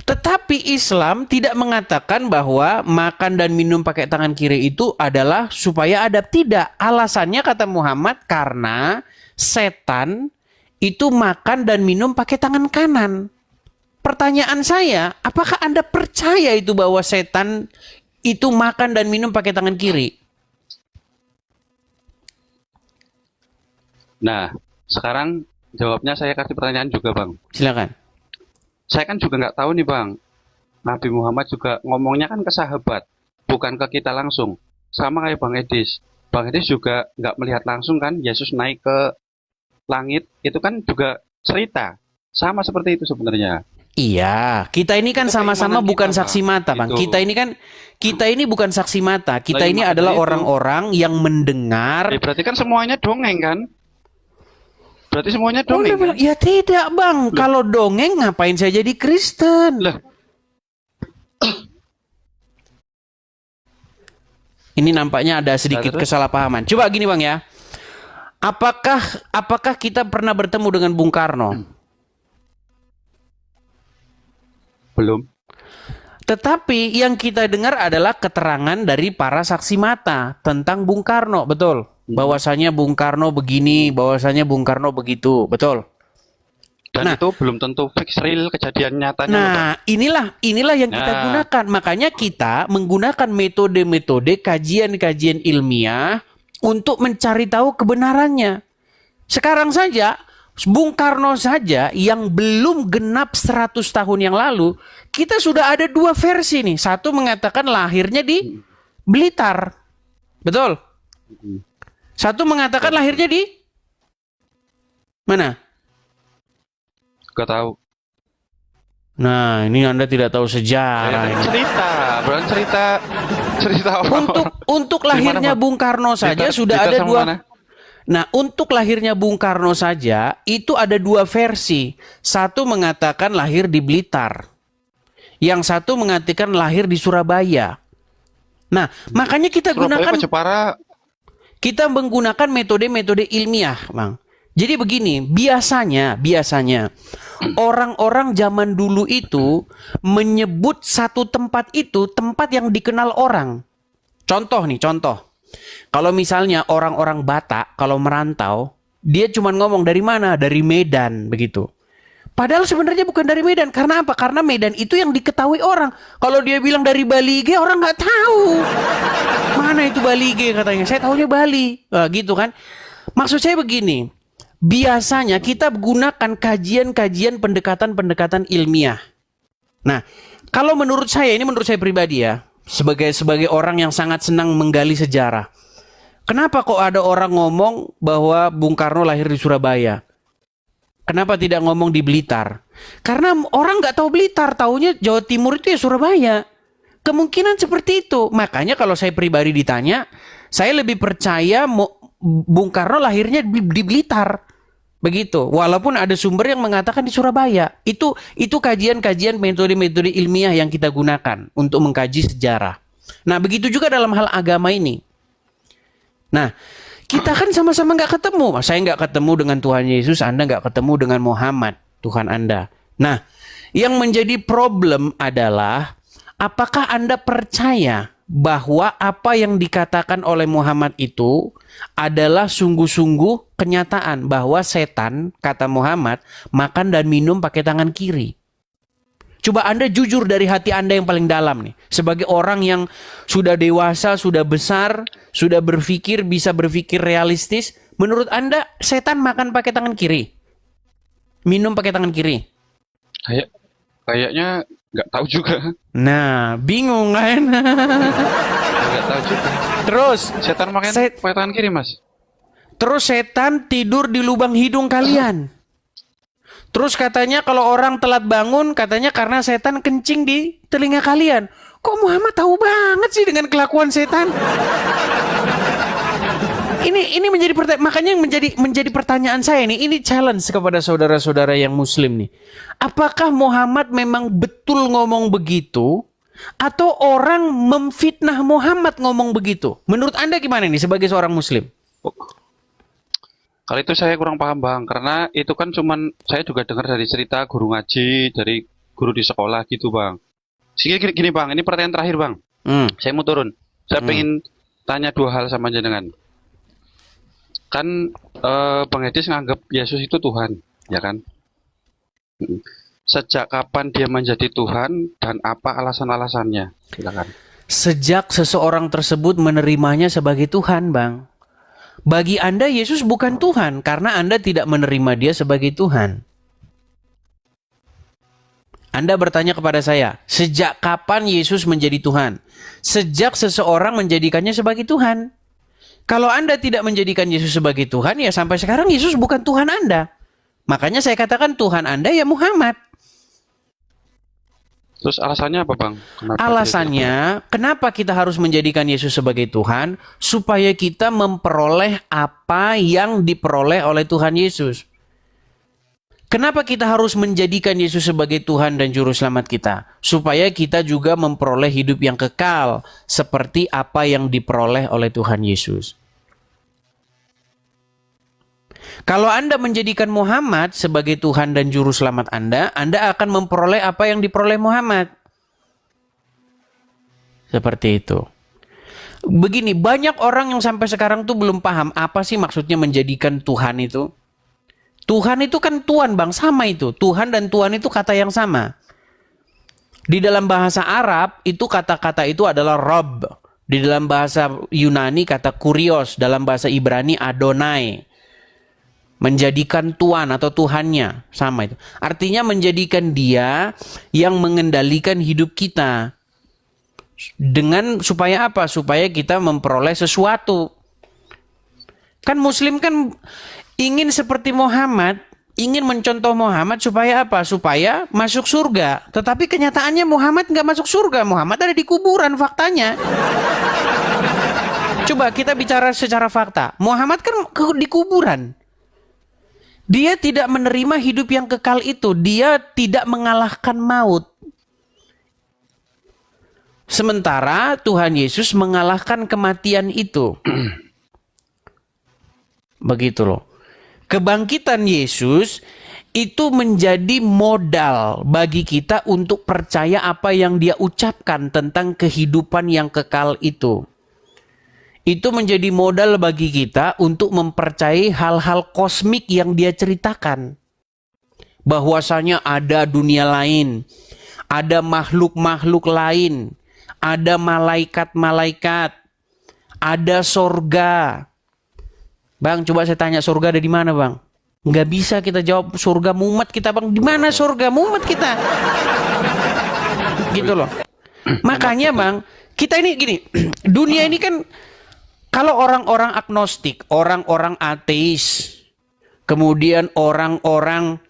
tetapi Islam tidak mengatakan bahwa makan dan minum pakai tangan kiri itu adalah supaya adab. Tidak. Alasannya kata Muhammad karena setan itu makan dan minum pakai tangan kanan. Pertanyaan saya, apakah Anda percaya itu bahwa setan itu makan dan minum pakai tangan kiri? Nah, sekarang jawabnya saya kasih pertanyaan juga bang. Silakan. Saya kan juga nggak tahu nih bang. Nabi Muhammad juga ngomongnya kan ke sahabat, bukan ke kita langsung. Sama kayak Bang Edis. Bang Edis juga nggak melihat langsung kan Yesus naik ke langit. Itu kan juga cerita. Sama seperti itu sebenarnya. Iya, kita ini kan Itu sama-sama keimanan bukan kita, saksi Bang. mata, Bang. Gitu. Kita ini bukan saksi mata. Kita Nah, ini makanya adalah itu. orang-orang yang mendengar. Berarti kan semuanya dongeng kan? Berarti semuanya Oh, dia dongeng kan? bilang, ya tidak, Bang. Kalau dongeng ngapain saya jadi Kristen? Lah, Ini nampaknya ada sedikit Nah, terus? kesalahpahaman. Coba gini, Bang ya. Apakah kita pernah bertemu dengan Bung Karno? belum. Tetapi yang kita dengar adalah keterangan dari para saksi mata tentang Bung Karno, betul? Bahwasanya Bung Karno begini, bahwasanya Bung Karno begitu, betul? Dan Nah. itu belum tentu fix real kejadian nyatanya. loh, Bang. Nah, inilah yang kita Nah. gunakan. Makanya kita menggunakan metode-metode kajian-kajian ilmiah untuk mencari tahu kebenarannya. Sekarang saja Bung Karno saja yang belum genap 100 tahun yang lalu, kita sudah ada dua versi nih. Satu mengatakan lahirnya di Blitar. Betul? Satu mengatakan lahirnya di mana? Gak tahu. Nah, ini Anda tidak tahu sejarah. ini. Cerita, bukan cerita orang. Untuk lahirnya Di mana, Bang? Bung Karno saja Blitar- sudah Blitar ada sama dua. mana? Nah, untuk lahirnya Bung Karno saja, itu ada dua versi. Satu mengatakan lahir di Blitar. Yang satu mengatakan lahir di Surabaya. Nah, makanya kita Surabaya, Jepara. kita menggunakan metode-metode ilmiah, Bang. Jadi begini, biasanya orang-orang zaman dulu itu menyebut satu tempat itu tempat yang dikenal orang. Contoh. Kalau misalnya orang-orang Batak kalau merantau, dia cuma ngomong dari mana? Dari Medan begitu. Padahal sebenarnya bukan dari Medan. Karena apa? Karena Medan itu yang diketahui orang. Kalau dia bilang dari Bali, orang nggak tahu. Mana itu Bali katanya? Saya tahunya Bali. Gitu kan? Maksud saya begini. Biasanya kita gunakan kajian-kajian pendekatan-pendekatan ilmiah. Nah, kalau menurut saya pribadi ya, sebagai orang yang sangat senang menggali sejarah. Kenapa kok ada orang ngomong bahwa Bung Karno lahir di Surabaya? Kenapa tidak ngomong di Blitar? Karena orang nggak tahu Blitar, taunya Jawa Timur itu ya Surabaya. Kemungkinan seperti itu. Makanya kalau saya pribadi ditanya, saya lebih percaya Bung Karno lahirnya di Blitar. Begitu. Walaupun ada sumber yang mengatakan di Surabaya. Itu kajian-kajian metode-metode ilmiah yang kita gunakan untuk mengkaji sejarah. Nah, begitu juga dalam hal agama ini. Nah, kita kan sama-sama nggak ketemu. Saya nggak ketemu dengan Tuhan Yesus, Anda nggak ketemu dengan Muhammad, Tuhan Anda. Nah, yang menjadi problem adalah apakah Anda percaya bahwa apa yang dikatakan oleh Muhammad itu adalah sungguh-sungguh kenyataan bahwa setan, kata Muhammad, makan dan minum pakai tangan kiri. Coba Anda jujur dari hati Anda yang paling dalam nih. Sebagai orang yang sudah dewasa, sudah besar, sudah berpikir, bisa berpikir realistis. Menurut Anda setan makan pakai tangan kiri? Minum pakai tangan kiri? Kayaknya nggak tahu juga. Nah, bingung kan? Nggak tahu juga. Terus Setan makan pakai tangan kiri, Mas. Terus setan tidur di lubang hidung kalian. Terus katanya kalau orang telat bangun, katanya karena setan kencing di telinga kalian. Kok Muhammad tahu banget sih dengan kelakuan setan? Ini menjadi pertanyaan, makanya yang menjadi pertanyaan saya nih, ini challenge kepada saudara-saudara yang muslim nih. Apakah Muhammad memang betul ngomong begitu atau orang memfitnah Muhammad ngomong begitu? Menurut Anda gimana nih sebagai seorang muslim? Kalau itu saya kurang paham, Bang, karena itu kan cuman saya juga dengar dari cerita guru ngaji, dari guru di sekolah gitu, Bang. Gini, Bang, ini pertanyaan terakhir, Bang. Saya mau turun. Saya pengen tanya dua hal sama jenengan. Kan Bang Edis nganggap Yesus itu Tuhan, ya kan? Sejak kapan dia menjadi Tuhan dan apa alasan-alasannya? Silakan. Sejak seseorang tersebut menerimanya sebagai Tuhan, Bang. Bagi Anda Yesus bukan Tuhan karena Anda tidak menerima dia sebagai Tuhan. Anda bertanya kepada saya, sejak kapan Yesus menjadi Tuhan? Sejak seseorang menjadikannya sebagai Tuhan. Kalau Anda tidak menjadikan Yesus sebagai Tuhan, ya sampai sekarang Yesus bukan Tuhan Anda. Makanya saya katakan Tuhan Anda ya Muhammad. Terus alasannya apa, Bang? Alasannya, kenapa kita harus menjadikan Yesus sebagai Tuhan? Supaya kita memperoleh apa yang diperoleh oleh Tuhan Yesus. Kenapa kita harus menjadikan Yesus sebagai Tuhan dan Juru Selamat kita? Supaya kita juga memperoleh hidup yang kekal, seperti apa yang diperoleh oleh Tuhan Yesus. Kalau Anda menjadikan Muhammad sebagai Tuhan dan Juru Selamat Anda akan memperoleh apa yang diperoleh Muhammad. Seperti itu. Begini, banyak orang yang sampai sekarang tuh belum paham apa sih maksudnya menjadikan Tuhan itu. Tuhan itu kan Tuhan, Bang, sama itu. Tuhan dan Tuhan itu kata yang sama. Di dalam bahasa Arab, itu kata-kata itu adalah Rabb. Di dalam bahasa Yunani kata Kurios, dalam bahasa Ibrani Adonai. Menjadikan Tuhan atau Tuhannya, sama itu. Artinya menjadikan dia yang mengendalikan hidup kita. Dengan supaya apa? Supaya kita memperoleh sesuatu. Kan Muslim kan ingin seperti Muhammad, ingin mencontoh Muhammad supaya apa? Supaya masuk surga. Tetapi kenyataannya Muhammad nggak masuk surga. Muhammad ada di kuburan faktanya. Coba kita bicara secara fakta. Muhammad kan di kuburan. Dia tidak menerima hidup yang kekal itu. Dia tidak mengalahkan maut. Sementara Tuhan Yesus mengalahkan kematian itu. Begitu loh. Kebangkitan Yesus itu menjadi modal bagi kita untuk percaya apa yang dia ucapkan tentang kehidupan yang kekal itu. Itu menjadi modal bagi kita untuk mempercayai hal-hal kosmik yang dia ceritakan. Bahwasanya ada dunia lain, ada makhluk-makhluk lain, ada malaikat-malaikat, ada sorga. Bang, coba saya tanya, surga ada di mana, Bang? Nggak bisa kita jawab surga mumet kita, Bang. Di mana surga mumet kita? Gitu loh. Makanya, Bang, kita ini gini, dunia ini kan kalau orang-orang agnostik, orang-orang ateis, kemudian orang-orang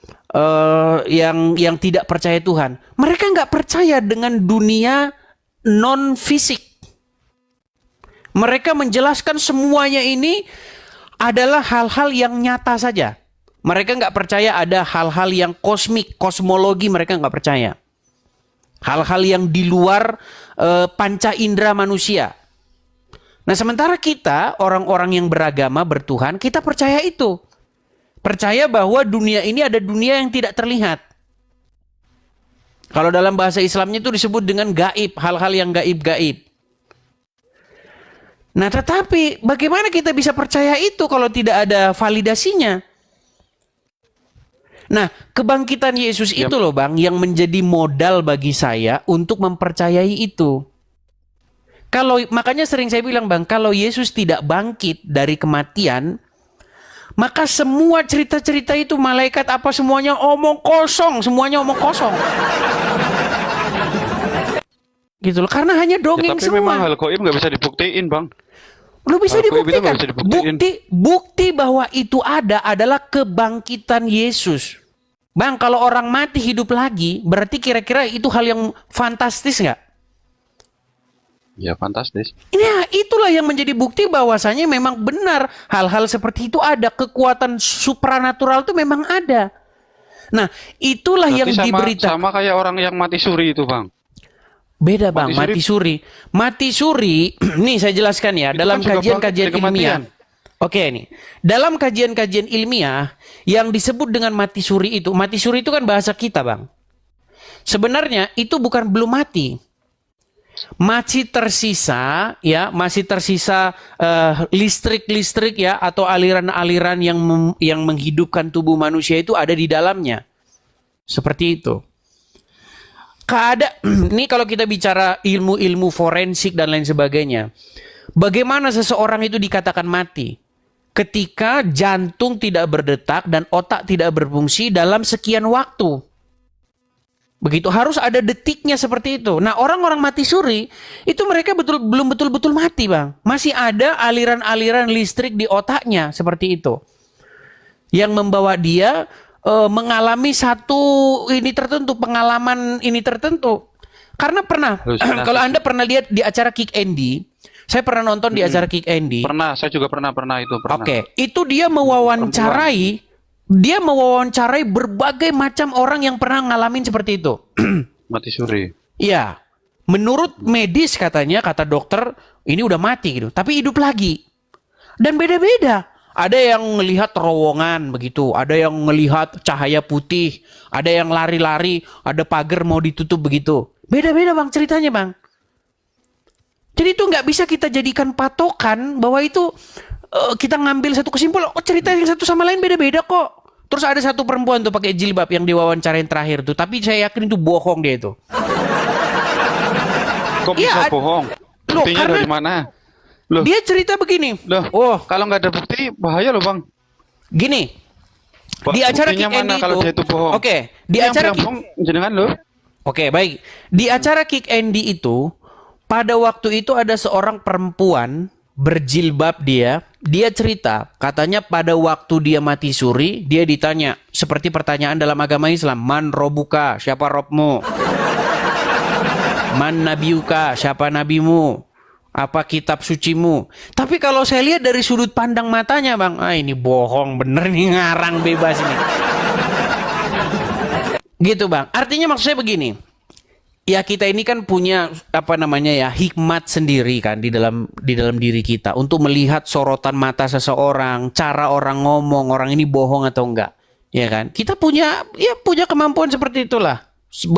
yang tidak percaya Tuhan, mereka nggak percaya dengan dunia non fisik. Mereka menjelaskan semuanya ini adalah hal-hal yang nyata saja. Mereka nggak percaya ada hal-hal yang kosmik, kosmologi mereka nggak percaya. Hal-hal yang di luar panca indera manusia. Nah, sementara kita, orang-orang yang beragama, bertuhan, kita percaya itu. Percaya bahwa dunia ini ada dunia yang tidak terlihat. Kalau dalam bahasa Islamnya itu disebut dengan gaib, hal-hal yang gaib-gaib. Nah, tetapi bagaimana kita bisa percaya itu kalau tidak ada validasinya? Nah, kebangkitan Yesus itu loh, Bang, yang menjadi modal bagi saya untuk mempercayai itu. Makanya sering saya bilang, Bang, kalau Yesus tidak bangkit dari kematian, maka semua cerita-cerita itu malaikat apa semuanya omong kosong, semuanya omong kosong. Gitu loh, karena hanya dongeng tapi semua. memang hal gaib nggak bisa dibuktiin, Bang. Lu bisa Hal gaib itu dibuktikan. nggak bisa dibuktiin. Bukti bahwa itu ada adalah kebangkitan Yesus. Bang, kalau orang mati hidup lagi, berarti kira-kira itu hal yang fantastis nggak? Ya fantastis. Nah, itulah yang menjadi bukti bahwasanya memang benar hal-hal seperti itu ada, kekuatan supranatural itu memang ada. Nah, itulah Berarti yang diberitakan. sama kayak orang yang mati suri itu, Bang. Beda, Bang, mati suri. Mati suri, nih saya jelaskan ya, Itu dalam kan juga kajian-kajian bangkit dari ilmiah. kematian. Oke, nih. Dalam kajian-kajian ilmiah yang disebut dengan mati suri itu kan bahasa kita, Bang. Sebenarnya itu belum mati. Masih tersisa listrik ya, atau aliran-aliran yang menghidupkan tubuh manusia itu ada di dalamnya. Seperti itu. Ini kalau kita bicara ilmu-ilmu forensik dan lain sebagainya. Bagaimana seseorang itu dikatakan mati? Ketika jantung tidak berdetak dan otak tidak berfungsi dalam sekian waktu. Begitu, harus ada detiknya seperti itu. Nah, orang-orang mati suri itu mereka belum betul-betul mati, Bang. Masih ada aliran-aliran listrik di otaknya seperti itu, yang membawa dia mengalami pengalaman ini tertentu. Karena kalau Anda pernah lihat di acara Kick Andy, saya pernah nonton di acara Kick Andy. Pernah, saya juga pernah itu. Oke, itu dia mewawancarai berbagai macam orang yang pernah ngalamin seperti itu. Mati suri. Iya. Menurut medis katanya, kata dokter, ini udah mati gitu, tapi hidup lagi. Dan beda-beda. Ada yang melihat terowongan begitu, ada yang melihat cahaya putih, ada yang lari-lari, ada pagar mau ditutup begitu. Beda-beda, Bang, ceritanya, Bang. Jadi itu nggak bisa kita jadikan patokan bahwa itu kita ngambil satu kesimpulan, cerita yang satu sama lain beda-beda kok. Terus ada satu perempuan tuh pakai jilbab yang diwawancarain terakhir tuh, tapi saya yakin itu bohong dia itu. Kok bisa bohong? Buktinya dari mana? Loh. Dia cerita begini. Loh, kalau nggak ada bukti bahaya loh, Bang. Gini. Di acara Kick Andy kalau dia itu bohong? Oke, di acara bohong jenengan loh. Oke, baik. Di acara Kick Andy itu pada waktu itu ada seorang perempuan berjilbab dia cerita, katanya pada waktu dia mati suri, dia ditanya seperti pertanyaan dalam agama Islam, man robuka, siapa robmu? Man nabiuka, siapa nabimu? Apa kitab sucimu? Tapi kalau saya lihat dari sudut pandang matanya, Bang, ini bohong bener nih, ngarang bebas ini. Gitu, Bang. Artinya maksud saya begini. Ya kita ini kan punya apa namanya ya, hikmat sendiri kan di dalam diri kita untuk melihat sorotan mata seseorang, cara orang ngomong, orang ini bohong atau enggak. Ya kan? Kita punya kemampuan seperti itulah.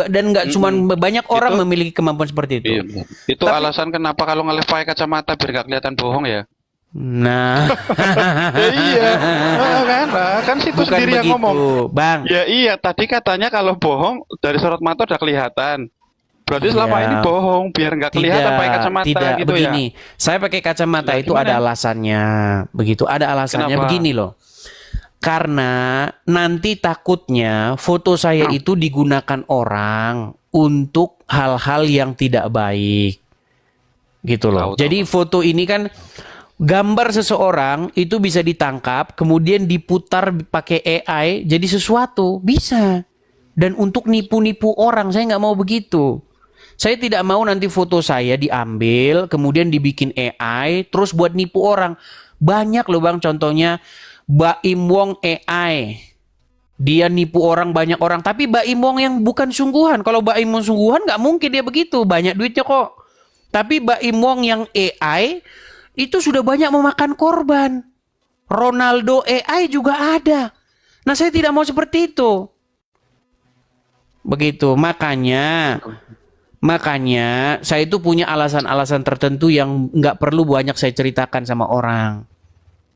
Dan nggak cuma banyak orang memiliki kemampuan seperti itu. Iya, itu alasan kenapa kalau ngelef pakai kacamata biar nggak kelihatan bohong ya. Nah, Ya iya, kan situ bukan sendiri yang begitu, ngomong. Bang. Ya iya, tadi katanya kalau bohong dari sorot mata udah kelihatan. Berarti selama Iya. ini bohong biar nggak kelihatan pakai kacamata tidak gitu begini. Saya pakai kacamata Lah, itu gimana? ada alasannya. Begitu, ada alasannya. Kenapa? Begini loh. Karena nanti takutnya foto saya itu digunakan orang untuk hal-hal yang tidak baik. Gitu loh. Tahu. Jadi foto ini kan gambar seseorang itu bisa ditangkap, kemudian diputar pakai AI jadi sesuatu, bisa. Dan untuk nipu-nipu orang, saya nggak mau begitu. Saya tidak mau nanti foto saya diambil, kemudian dibikin AI, terus buat nipu orang. Banyak loh Bang, contohnya Baim Wong AI. Dia nipu orang, banyak orang. Tapi Baim Wong yang bukan sungguhan. Kalau Baim Wong sungguhan nggak mungkin dia begitu. Banyak duitnya kok. Tapi Baim Wong yang AI itu sudah banyak memakan korban. Ronaldo AI juga ada. Nah saya tidak mau seperti itu. Begitu. Makanya saya itu punya alasan-alasan tertentu yang nggak perlu banyak saya ceritakan sama orang.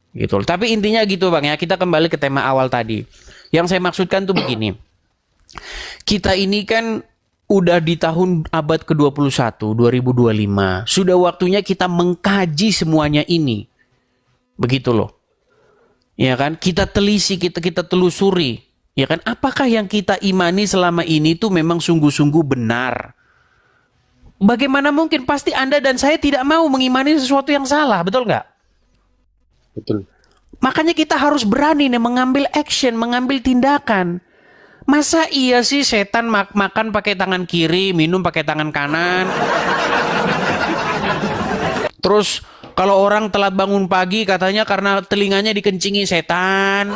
Gitu. Tapi intinya gitu Bang ya, kita kembali ke tema awal tadi. Yang saya maksudkan tuh begini. Kita ini kan udah di tahun abad ke-21, 2025. Sudah waktunya kita mengkaji semuanya ini. Begitu loh. Ya kan? Kita telisi, kita telusuri. Ya kan? Apakah yang kita imani selama ini tuh memang sungguh-sungguh benar? Bagaimana mungkin? Pasti Anda dan saya tidak mau mengimani sesuatu yang salah, betul nggak? Betul. Makanya kita harus berani nih mengambil action, mengambil tindakan. Masa iya sih setan makan pakai tangan kiri, minum pakai tangan kanan? Terus kalau orang telat bangun pagi katanya karena telinganya dikencingi setan.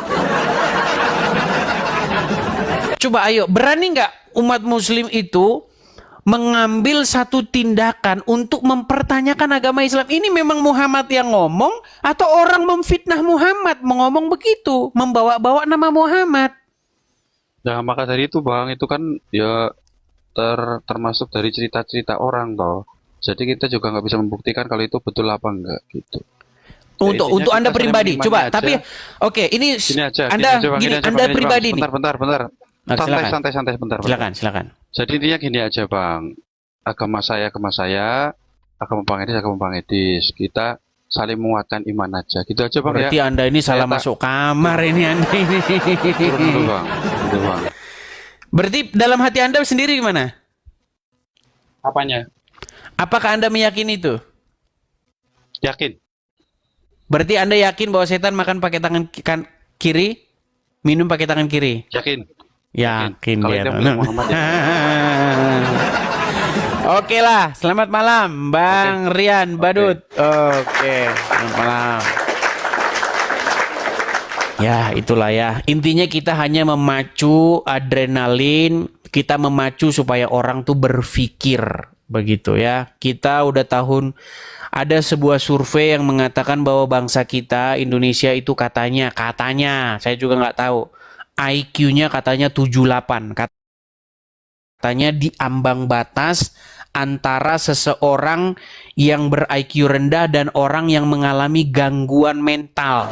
Coba ayo, berani nggak umat muslim itu mengambil satu tindakan untuk mempertanyakan agama Islam ini memang Muhammad yang ngomong atau orang memfitnah Muhammad mengomong begitu, membawa-bawa nama Muhammad. Nah maka dari itu Bang, itu kan ya termasuk dari cerita-cerita orang toh. Jadi kita juga nggak bisa membuktikan kalau itu betul apa enggak gitu. Untuk intinya Anda kita pribadi, sering coba. mengimani Tapi aja. oke, ini Gini aja, Anda Bang, gini, aja, Anda Bang, pribadi nih. Bentar. Nah, silakan. Santai, bentar. Jadi intinya gini aja Bang, agama saya, agama Bang Edis, kita saling menguatkan iman aja, gitu aja Bang. Berarti ya. Anda ini salah masuk kamar ini Anda ini. Turun dulu Bang, gitu Bang. Berarti dalam hati Anda sendiri gimana? Apanya? Apakah Anda meyakini itu? Yakin? Berarti Anda yakin bahwa setan makan pakai tangan kiri, minum pakai tangan kiri? Yakin? Yakin Kalau dia. itu bilang Muhammad ya. Oke lah, selamat malam Bang Rian Badut. Oke, selamat malam. Ya, itulah ya. Intinya kita hanya memacu adrenalin, kita memacu supaya orang tuh berpikir, begitu ya. Kita udah ada sebuah survei yang mengatakan bahwa bangsa kita Indonesia itu katanya, saya juga nggak tahu. IQ-nya katanya 78. Katanya di ambang batas antara seseorang yang ber-IQ rendah dan orang yang mengalami gangguan mental.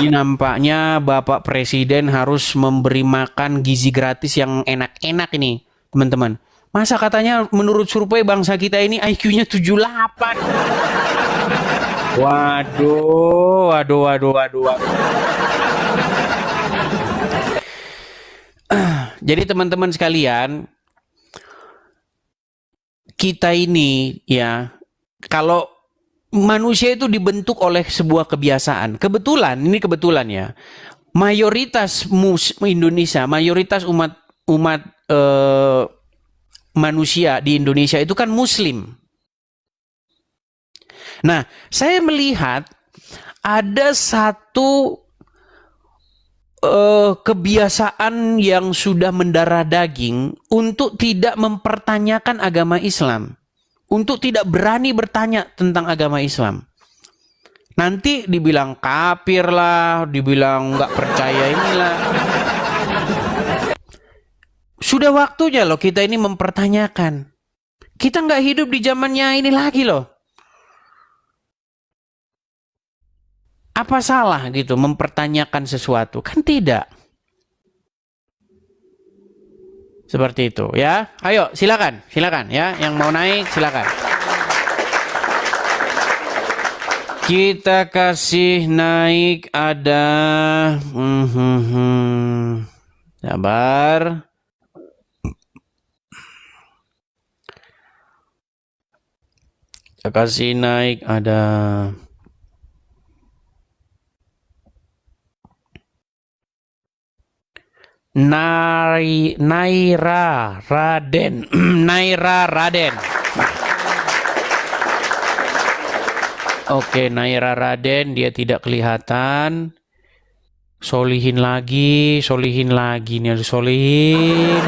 Ini nampaknya Bapak Presiden harus memberi makan gizi gratis yang enak-enak ini, teman-teman. Masa katanya menurut survei bangsa kita ini IQ-nya 78. Waduh. Jadi teman-teman sekalian, kita ini ya, kalau manusia itu dibentuk oleh sebuah kebiasaan. Kebetulan ya, mayoritas Indonesia, mayoritas umat manusia di Indonesia itu kan Muslim. Nah, saya melihat ada satu kebiasaan yang sudah mendarah daging untuk tidak mempertanyakan agama Islam, untuk tidak berani bertanya tentang agama Islam. Nanti dibilang kafir lah, dibilang nggak percaya inilah. Sudah waktunya loh kita ini mempertanyakan. Kita nggak hidup di zamannya ini lagi loh. Apa salah gitu mempertanyakan sesuatu? Kan tidak. Seperti itu ya. Ayo silakan ya. Yang mau naik silakan. Kita kasih naik ada. Sabar. Kita kasih naik ada. Naira Raden. Naira Raden. Oke, Naira Raden dia tidak kelihatan. Solihin lagi nih, harus solihin.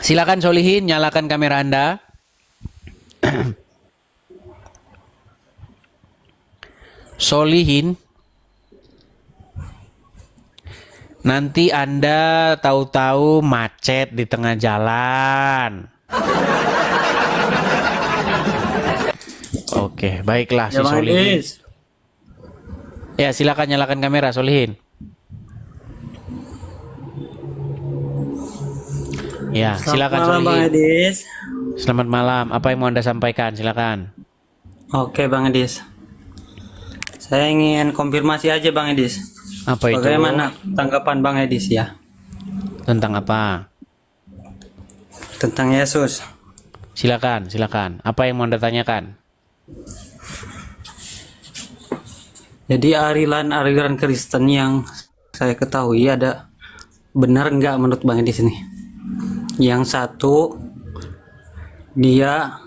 Silakan solihin, nyalakan kamera Anda. Solihin. Nanti Anda tahu-tahu macet di tengah jalan. Oke, baiklah si Solihin. Ya, silakan nyalakan kamera Solihin. Ya, silakan Selamat malam, Bang Solihin. Edis. Selamat malam. Apa yang mau Anda sampaikan? Silakan. Oke, Bang Edis. Saya ingin konfirmasi aja, Bang Edis. Apa itu? Bagaimana tanggapan Bang Edis ya Tentang apa? tentang Yesus? Silakan. Apa yang mau Anda tanyakan? Jadi aliran Kristen yang saya ketahui ada, benar nggak menurut Bang Edis ini? Yang satu, dia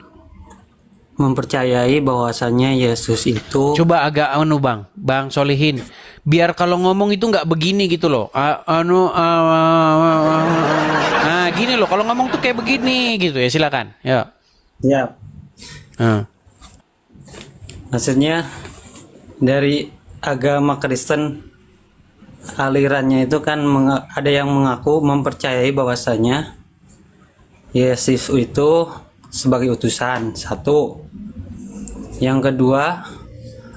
mempercayai bahwasannya Yesus itu. Coba agak Bang Solihin. Biar kalau ngomong itu nggak begini gitu loh. Nah, gini loh. Kalau ngomong tuh kayak begini gitu ya. Silakan. Ya. Ya. Maksudnya dari agama Kristen, alirannya itu kan ada yang mengaku mempercayai bahwasanya Yesus itu sebagai utusan, satu. Yang kedua,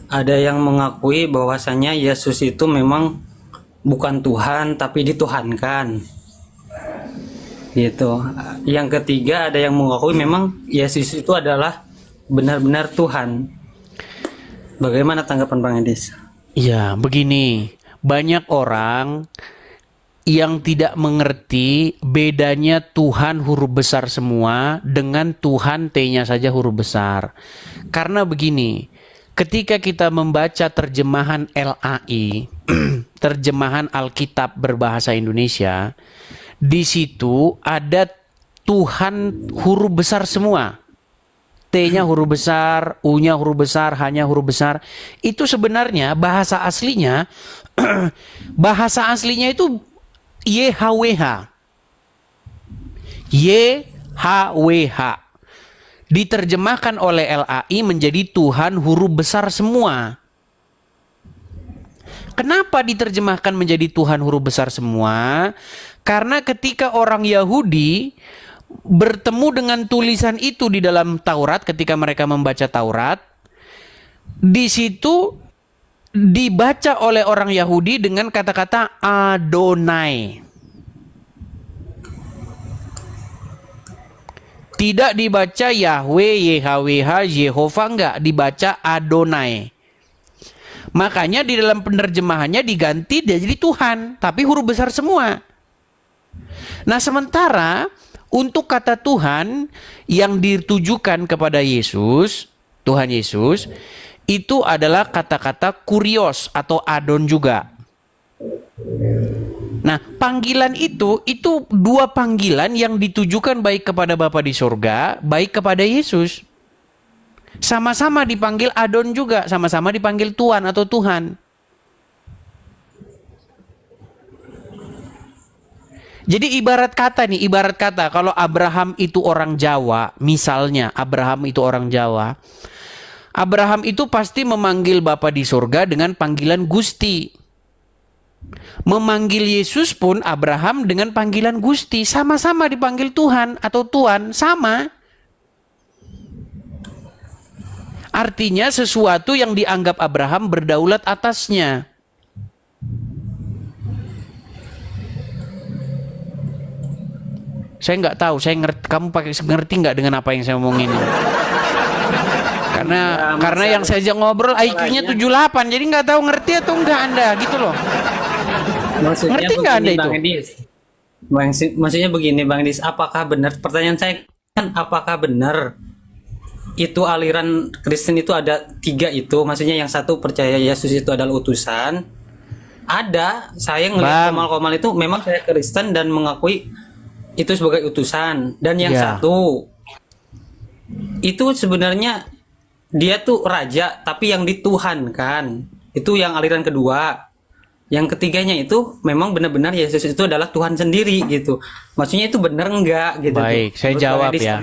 ada yang mengakui bahwasanya Yesus itu memang bukan Tuhan tapi dituhankan. Gitu. Yang ketiga, ada yang mengakui memang Yesus itu adalah benar-benar Tuhan. Bagaimana tanggapan Bang Edis? Iya, begini. Banyak orang yang tidak mengerti bedanya Tuhan huruf besar semua dengan Tuhan T-nya saja huruf besar. Karena begini, ketika kita membaca terjemahan LAI, terjemahan Alkitab berbahasa Indonesia, di situ ada Tuhan huruf besar semua. T-nya huruf besar, U-nya huruf besar, H-nya huruf besar. Itu sebenarnya bahasa aslinya itu YHWH. YHWH. Diterjemahkan oleh LAI menjadi Tuhan huruf besar semua. Kenapa diterjemahkan menjadi Tuhan huruf besar semua? Karena ketika orang Yahudi bertemu dengan tulisan itu di dalam Taurat, ketika mereka membaca Taurat, di situ dibaca oleh orang Yahudi dengan kata-kata Adonai. Tidak dibaca Yahweh, YHWH, Yehova, enggak, dibaca Adonai. Makanya di dalam penerjemahannya diganti dia jadi Tuhan, tapi huruf besar semua. Nah, sementara untuk kata Tuhan yang ditujukan kepada Yesus, Tuhan Yesus, itu adalah kata-kata kurios atau adon juga. Nah, panggilan itu dua panggilan yang ditujukan baik kepada Bapa di surga, baik kepada Yesus. Sama-sama dipanggil Adon juga, sama-sama dipanggil Tuan atau Tuhan. Jadi ibarat kata kalau Abraham itu orang Jawa, misalnya Abraham itu orang Jawa, Abraham itu pasti memanggil Bapa di surga dengan panggilan Gusti. Memanggil Yesus pun Abraham dengan panggilan Gusti, sama-sama dipanggil Tuhan atau Tuan, sama. Artinya sesuatu yang dianggap Abraham berdaulat atasnya. Saya nggak tahu, kamu ngerti nggak dengan apa yang saya omongin ini? Karena yang saya ajak ngobrol IQ-nya 78, jadi nggak tahu ngerti atau enggak Anda gitu loh. Ngerti nggak Anda itu? Maksudnya begini Bang Edis, apakah benar, pertanyaan saya kan apakah benar itu aliran Kristen itu ada 3 itu, maksudnya yang satu percaya Yesus itu adalah utusan, ada saya ngelihat komal-komal itu memang saya Kristen dan mengakui itu sebagai utusan, dan yang satu itu sebenarnya dia tuh raja tapi yang dituhankan, itu yang aliran kedua. Yang ketiganya itu memang benar-benar Yesus itu adalah Tuhan sendiri gitu. Maksudnya itu benar enggak gitu. Baik, saya jawab ya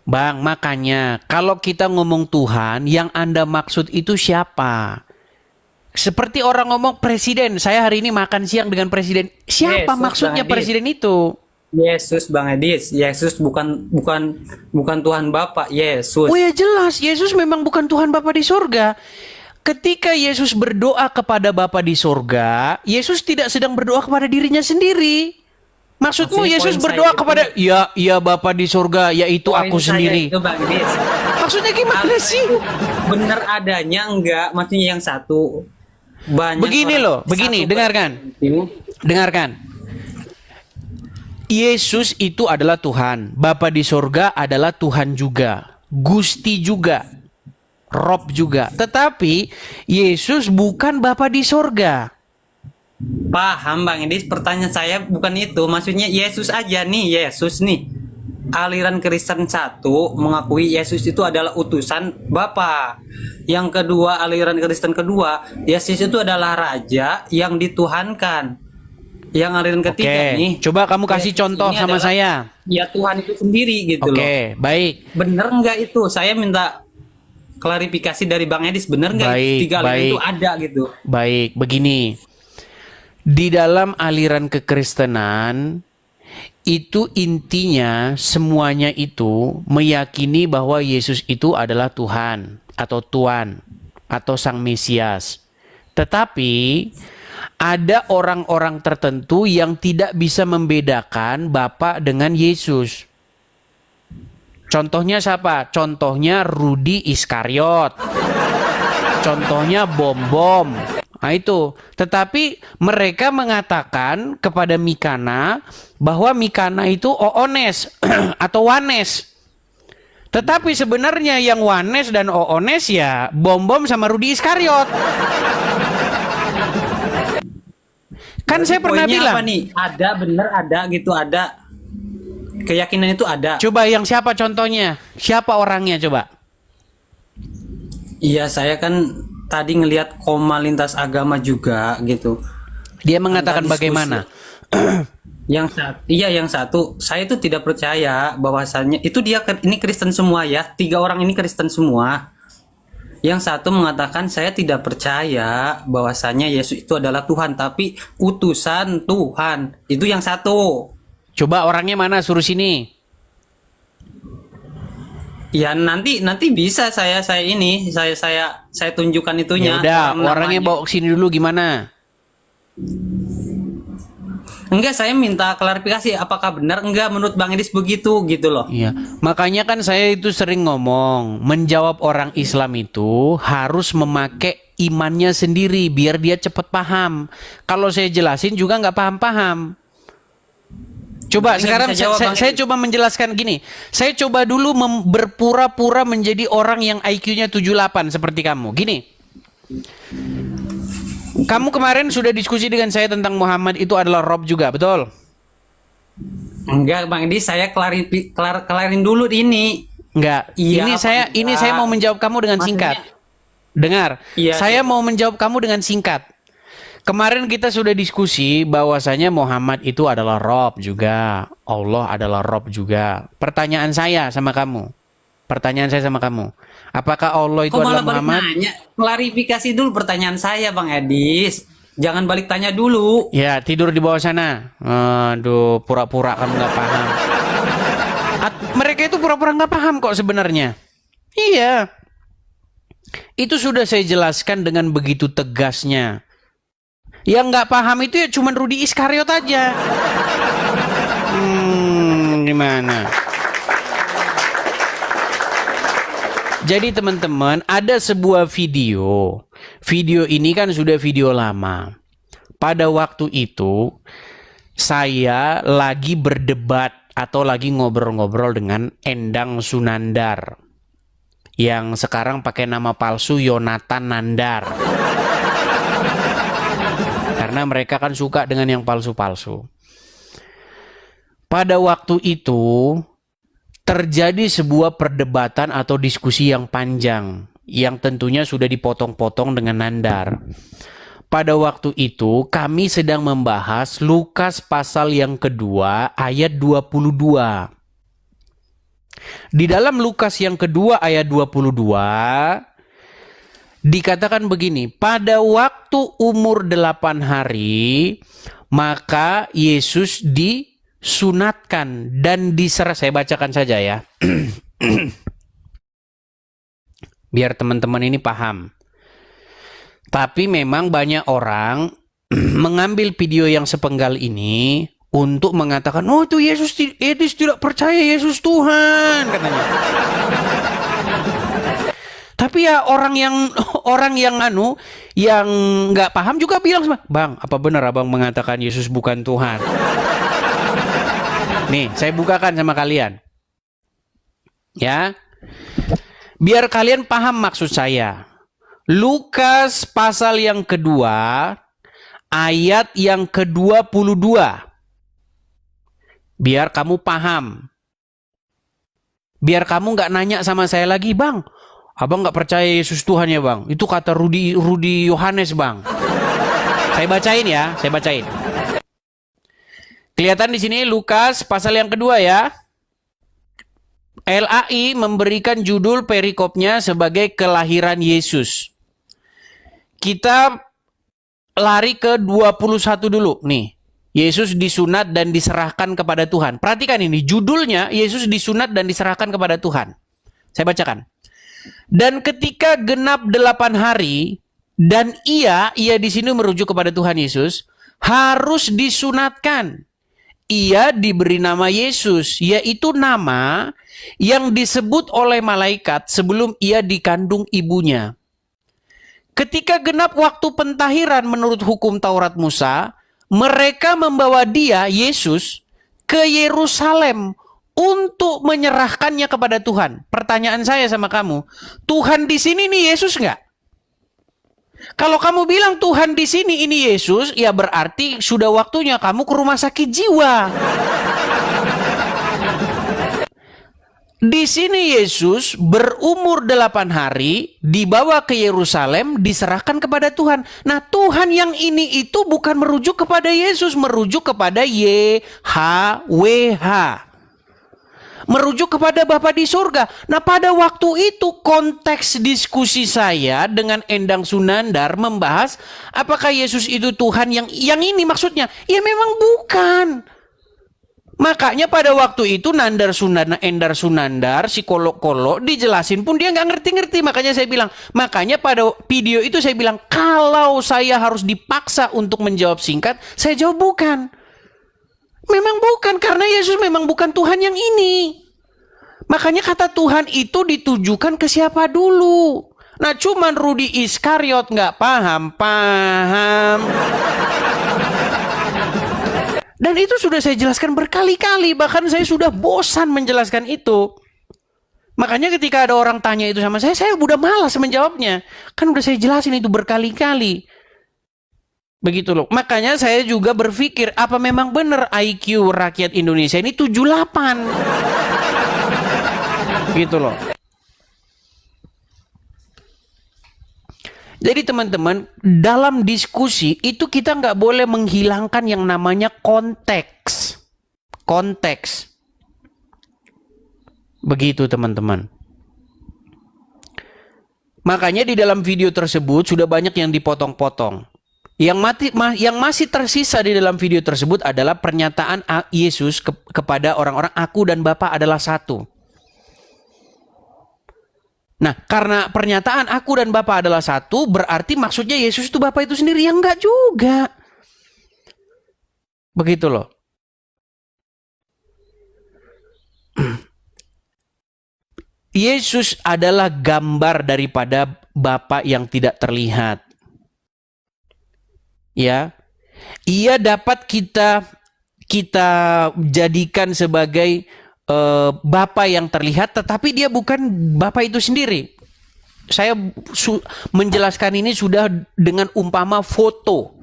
Bang. Makanya kalau kita ngomong Tuhan, yang Anda maksud itu siapa? Seperti orang ngomong presiden, saya hari ini makan siang dengan presiden. Siapa maksudnya presiden itu? Yesus Bang Edis, Yesus bukan Tuhan Bapa, Yesus. Oh ya jelas, Yesus memang bukan Tuhan Bapa di surga. Ketika Yesus berdoa kepada Bapa di surga, Yesus tidak sedang berdoa kepada dirinya sendiri. Maksudmu Maksudnya Yesus poin berdoa saya kepada ya Bapa di surga, yaitu Poin aku saya sendiri. itu, Bang Edis. Maksudnya gimana sih? Benar adanya enggak? Maksudnya yang satu banyak. Begini loh, begini, dengarkan. Yesus itu adalah Tuhan, Bapa di surga adalah Tuhan juga, Gusti juga, Rob juga. Tetapi Yesus bukan Bapa di surga. Paham Bang Edis, pertanyaan saya bukan itu. Maksudnya Yesus aja nih, Yesus nih. Aliran Kristen satu mengakui Yesus itu adalah utusan Bapa. Yang kedua, aliran Kristen kedua, Yesus itu adalah raja yang dituhankan. Yang aliran ketiga nih, coba kamu kasih contoh sama saya. Ya Tuhan itu sendiri gitu loh. Oke, baik. Bener nggak itu? Saya minta klarifikasi dari Bang Edis, bener nggak tiga aliran itu ada gitu? Baik, begini. Di dalam aliran kekristenan itu intinya semuanya itu meyakini bahwa Yesus itu adalah Tuhan atau Tuan atau Sang Mesias. Tetapi ada orang-orang tertentu yang tidak bisa membedakan Bapa dengan Yesus. Contohnya siapa? Contohnya Rudi Iskariot. Contohnya Bom-Bom. Nah itu. Tetapi mereka mengatakan kepada Mikana bahwa Mikana itu Oones atau Wanes. Tetapi sebenarnya yang Wanes dan Oones ya Bom-Bom sama Rudi Iskariot. Kan saya pernah bilang apa nih? Ada, bener ada gitu, ada. Keyakinan itu ada. Coba yang siapa contohnya? Siapa orangnya coba? Iya, saya kan tadi ngelihat koma lintas agama juga gitu. Dia mengatakan bagaimana? Yang satu, saya itu tidak percaya bahwasannya itu ini Kristen semua ya. 3 orang ini Kristen semua. Yang satu mengatakan saya tidak percaya bahwasanya Yesus itu adalah Tuhan, tapi utusan Tuhan. Itu yang satu. Coba orangnya mana, suruh sini. Ya nanti bisa saya tunjukkan itunya. Ya udah, orangnya bawa ke sini dulu gimana? Enggak, saya minta klarifikasi apakah benar enggak menurut Bang Edis begitu gitu loh. Iya, makanya kan saya itu sering ngomong, menjawab orang Islam itu harus memakai imannya sendiri biar dia cepat paham. Kalau saya jelasin juga nggak paham-paham. Coba Nggak sekarang bisa jawab, saya coba menjelaskan gini. Saya coba dulu berpura-pura menjadi orang yang IQ-nya 78 seperti kamu. Gini. Kamu kemarin sudah diskusi dengan saya tentang Muhammad itu adalah Rob juga, betul? Enggak, Bang Edis, saya kelarin dulu ini. Enggak. Iya, Ini saya mau menjawab kamu dengan singkat. Dengar. Iya. Saya mau menjawab kamu dengan singkat. Kemarin kita sudah diskusi bahwasanya Muhammad itu adalah Rob juga. Allah adalah Rob juga. Pertanyaan saya sama kamu. Apakah Allah itu Kok adalah malah balik Muhammad? nanya? Klarifikasi dulu pertanyaan saya, Bang Edis. Jangan balik tanya dulu. Ya, tidur di bawah sana. Aduh, pura-pura kamu nggak paham. Mereka itu pura-pura nggak paham kok sebenarnya. Iya. Itu sudah saya jelaskan dengan begitu tegasnya. Yang nggak paham itu ya cuman Rudi Iskariot aja. Gimana? Jadi teman-teman, ada sebuah video. Video ini kan sudah video lama. Pada waktu itu, saya lagi berdebat atau lagi ngobrol-ngobrol dengan Endang Sunandar. Yang sekarang pakai nama palsu Yonatan Nandar. Karena mereka kan suka dengan yang palsu-palsu. Pada waktu itu, terjadi sebuah perdebatan atau diskusi yang panjang yang tentunya sudah dipotong-potong dengan Nandar. Pada waktu itu kami sedang membahas Lukas pasal yang kedua ayat 22. Di dalam Lukas yang kedua ayat 22 dikatakan begini, pada waktu umur 8 hari maka Yesus disunatkan dan diserah. Saya bacakan saja ya. Biar teman-teman ini paham. Tapi memang banyak orang mengambil video yang sepenggal ini untuk mengatakan, oh itu Yesus tidak percaya Yesus Tuhan katanya. Tapi ya orang yang nggak paham juga bilang, Bang, apa benar abang mengatakan Yesus bukan Tuhan? Nih, saya bukakan sama kalian. Ya. Biar kalian paham maksud saya. Lukas pasal yang kedua, ayat yang ke-22. Biar kamu paham. Biar kamu nggak nanya sama saya lagi, Bang, abang nggak percaya Yesus Tuhan ya, Bang? Itu kata Rudi Yohanes, Bang. Saya bacain ya, saya bacain. Kelihatan di sini Lukas pasal yang kedua ya. LAI memberikan judul perikopnya sebagai kelahiran Yesus. Kita lari ke 21 dulu nih. Yesus disunat dan diserahkan kepada Tuhan. Perhatikan ini, judulnya Yesus disunat dan diserahkan kepada Tuhan. Saya bacakan. Dan ketika genap 8 hari, dan ia di sini merujuk kepada Tuhan Yesus, harus disunatkan. Ia diberi nama Yesus, yaitu nama yang disebut oleh malaikat sebelum ia dikandung ibunya. Ketika genap waktu pentahiran menurut hukum Taurat Musa, mereka membawa dia, Yesus, ke Yerusalem untuk menyerahkannya kepada Tuhan. Pertanyaan saya sama kamu, Tuhan di sini nih Yesus nggak? Kalau kamu bilang Tuhan di sini ini Yesus, ya berarti sudah waktunya kamu ke rumah sakit jiwa. Di sini Yesus berumur 8 hari, dibawa ke Yerusalem, diserahkan kepada Tuhan. Nah, Tuhan yang ini itu bukan merujuk kepada Yesus, merujuk kepada YHWH. Merujuk kepada Bapa di surga. Nah, pada waktu itu konteks diskusi saya dengan Endang Sunandar membahas apakah Yesus itu Tuhan yang ini maksudnya. Ya memang bukan. Makanya pada waktu itu Endar Sunandar, psikolog dijelasin pun dia nggak ngerti-ngerti. Makanya saya bilang, makanya pada video itu saya bilang, kalau saya harus dipaksa untuk menjawab singkat, saya jawab bukan. Memang bukan, karena Yesus memang bukan Tuhan yang ini. Makanya kata Tuhan itu ditujukan ke siapa dulu. Nah, cuman Rudi Iskariot nggak paham. Dan itu sudah saya jelaskan berkali-kali, bahkan saya sudah bosan menjelaskan itu. Makanya ketika ada orang tanya itu sama saya udah malas menjawabnya. Kan udah saya jelasin itu berkali-kali. Begitu loh. Makanya saya juga berpikir, apa memang benar IQ rakyat Indonesia ini 78? Gitu loh. Jadi teman-teman, dalam diskusi itu kita nggak boleh menghilangkan yang namanya konteks. Konteks. Begitu teman-teman. Makanya di dalam video tersebut sudah banyak yang dipotong-potong. Yang masih tersisa di dalam video tersebut adalah pernyataan Yesus kepada orang-orang, aku dan Bapa adalah satu. Nah, karena pernyataan aku dan Bapa adalah satu, berarti maksudnya Yesus itu Bapa itu sendiri. Yang enggak juga. Begitu loh. Yesus adalah gambar daripada Bapa yang tidak terlihat. Ya, ia dapat kita jadikan sebagai Bapa yang terlihat, tetapi dia bukan Bapa itu sendiri. Saya menjelaskan ini sudah dengan umpama foto.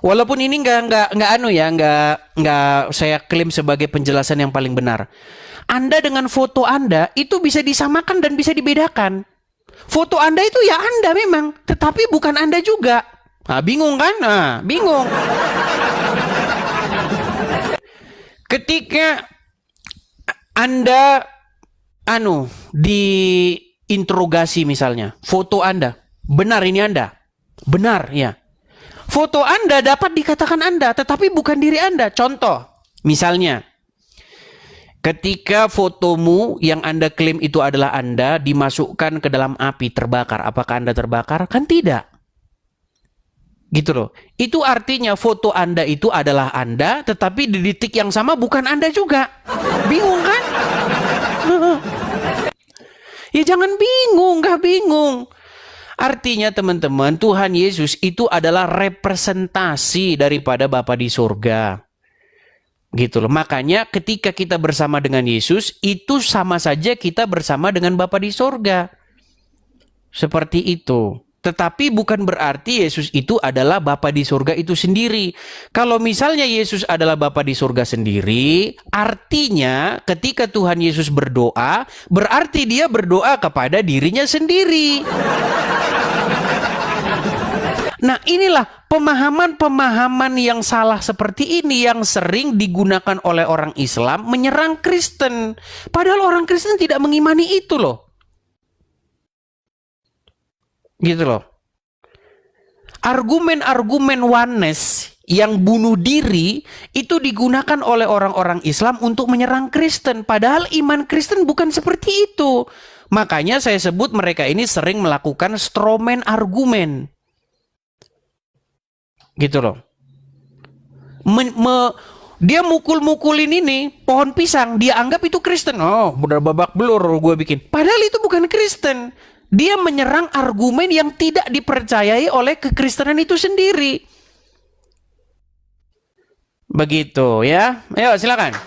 Walaupun ini nggak saya klaim sebagai penjelasan yang paling benar. Anda dengan foto Anda itu bisa disamakan dan bisa dibedakan. Foto Anda itu ya Anda memang, tetapi bukan Anda juga. Nah, bingung kan? Nah, bingung. Ketika Anda diinterogasi misalnya, foto Anda, benar ini Anda? Benar, ya. Foto Anda dapat dikatakan Anda, tetapi bukan diri Anda. Contoh, misalnya, ketika fotomu yang Anda klaim itu adalah Anda dimasukkan ke dalam api, terbakar, apakah Anda terbakar? Kan tidak. Gitu loh. Itu artinya foto Anda itu adalah Anda, tetapi di detik yang sama bukan Anda juga. Bingung kan? Ya jangan bingung, nggak bingung. Artinya teman-teman, Tuhan Yesus itu adalah representasi daripada Bapa di surga. Gitu loh. Makanya ketika kita bersama dengan Yesus, itu sama saja kita bersama dengan Bapa di surga. Seperti itu. Tetapi bukan berarti Yesus itu adalah Bapa di surga itu sendiri. Kalau misalnya Yesus adalah Bapa di surga sendiri, artinya ketika Tuhan Yesus berdoa, berarti dia berdoa kepada dirinya sendiri. Nah, inilah pemahaman-pemahaman yang salah seperti ini yang sering digunakan oleh orang Islam menyerang Kristen. Padahal orang Kristen tidak mengimani itu loh. Gitu loh. Argumen-argumen oneness yang bunuh diri itu digunakan oleh orang-orang Islam untuk menyerang Kristen. Padahal iman Kristen bukan seperti itu. Makanya saya sebut mereka ini sering melakukan strawman argumen. Gitu loh. Dia mukul-mukulin ini pohon pisang, dia anggap itu Kristen. Oh, udah babak belur gue bikin. Padahal itu bukan Kristen. Dia menyerang argumen yang tidak dipercayai oleh kekristenan itu sendiri. Begitu ya. Ayo silakan.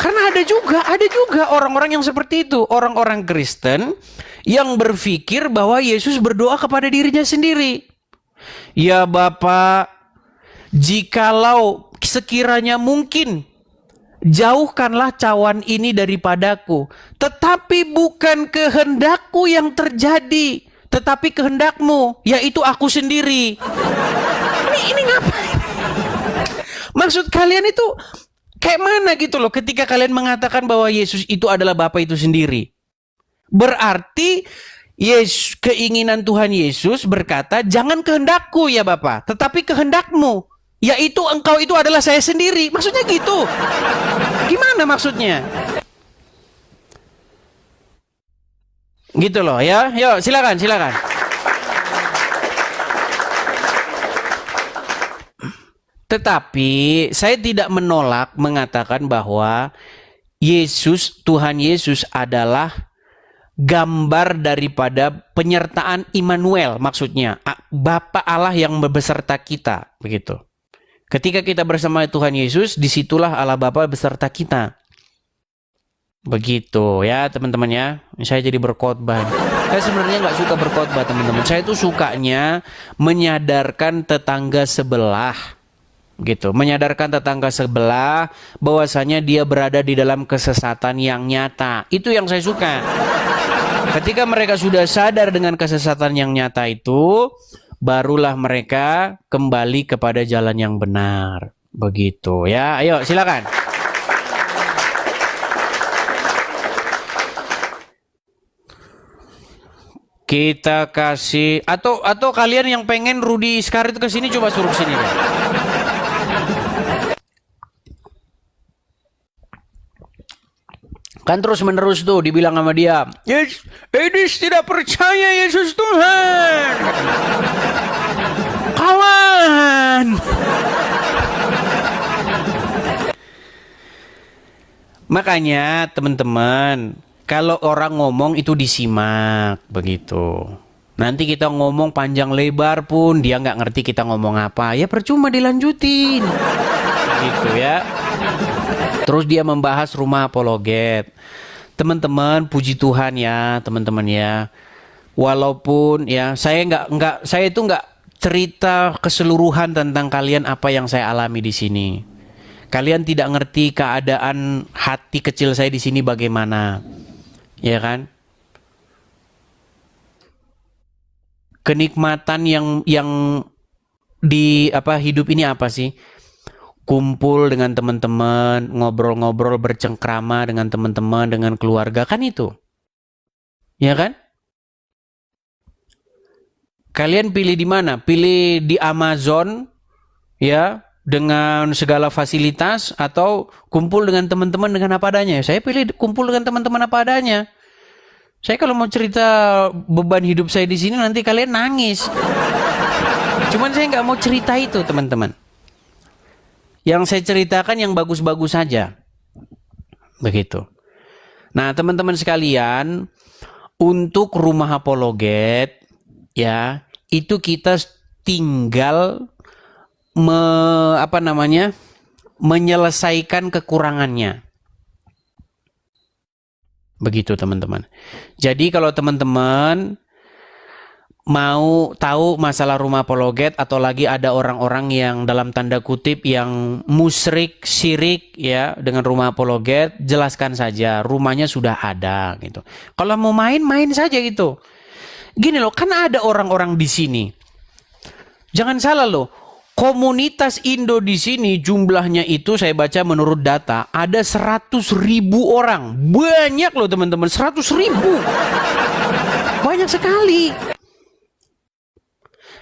Karena ada juga orang-orang yang seperti itu. Orang-orang Kristen yang berpikir bahwa Yesus berdoa kepada dirinya sendiri. Ya Bapa, jikalau sekiranya mungkin, jauhkanlah cawan ini daripadaku. Tetapi bukan kehendakku yang terjadi, tetapi kehendakmu, yaitu aku sendiri. Ini ngapain? Maksud kalian itu kayak mana gitu loh ketika kalian mengatakan bahwa Yesus itu adalah Bapa itu sendiri. Berarti keinginan Tuhan Yesus berkata, jangan kehendakku ya Bapa, tetapi kehendakmu, yaitu engkau itu adalah saya sendiri. Maksudnya gitu. Gimana maksudnya? Gitu loh ya. Yuk silakan. Tetapi saya tidak menolak mengatakan bahwa Tuhan Yesus adalah gambar daripada penyertaan Immanuel, maksudnya Bapa Allah yang beserta kita, begitu. Ketika kita bersama Tuhan Yesus, disitulah Allah Bapa beserta kita. Begitu ya teman-teman ya. Saya jadi berkhotbah. Saya sebenarnya nggak suka berkhotbah teman-teman. Saya tuh sukanya menyadarkan tetangga sebelah, gitu. Menyadarkan tetangga sebelah bahwasanya dia berada di dalam kesesatan yang nyata. Itu yang saya suka. Ketika mereka sudah sadar dengan kesesatan yang nyata itu, barulah mereka kembali kepada jalan yang benar. Begitu ya. Ayo silakan. Kita kasih atau kalian yang pengen Rudi Iskar itu ke sini, coba suruh ke sini deh. Kan terus menerus tuh dibilang sama dia, "Yes, Edis tidak percaya Yesus Tuhan." Kawan. Makanya teman-teman, kalau orang ngomong itu disimak, begitu. Nanti kita ngomong panjang lebar pun dia nggak ngerti kita ngomong apa, ya percuma dilanjutin, gitu ya. Terus dia membahas rumah apologet. Teman-teman, puji Tuhan ya, teman-teman ya. Walaupun ya saya itu nggak cerita keseluruhan tentang kalian apa yang saya alami di sini. Kalian tidak ngerti keadaan hati kecil saya di sini bagaimana. Ya kan? Kenikmatan yang di hidup ini apa sih? Kumpul dengan teman-teman, ngobrol-ngobrol, bercengkrama dengan teman-teman, dengan keluarga, kan itu. Ya kan? Kalian pilih di mana? Pilih di Amazon ya, dengan segala fasilitas, atau kumpul dengan teman-teman dengan apa adanya? Saya pilih kumpul dengan teman-teman apa adanya. Saya kalau mau cerita beban hidup saya di sini nanti kalian nangis. Cuman saya nggak mau cerita itu, teman-teman. Yang saya ceritakan yang bagus-bagus saja. Begitu. Nah, teman-teman sekalian, untuk rumah apologet ya, itu kita tinggal menyelesaikan kekurangannya. Begitu teman-teman. Jadi kalau teman-teman mau tahu masalah rumah apologet, atau lagi ada orang-orang yang dalam tanda kutip yang musyrik, syirik ya dengan rumah apologet, jelaskan saja, rumahnya sudah ada gitu. Kalau mau main saja gitu. Gini loh, kan ada orang-orang di sini. Jangan salah loh. Komunitas Indo di sini jumlahnya itu saya baca menurut data ada 100.000 orang. Banyak loh teman-teman, 100.000. Banyak sekali.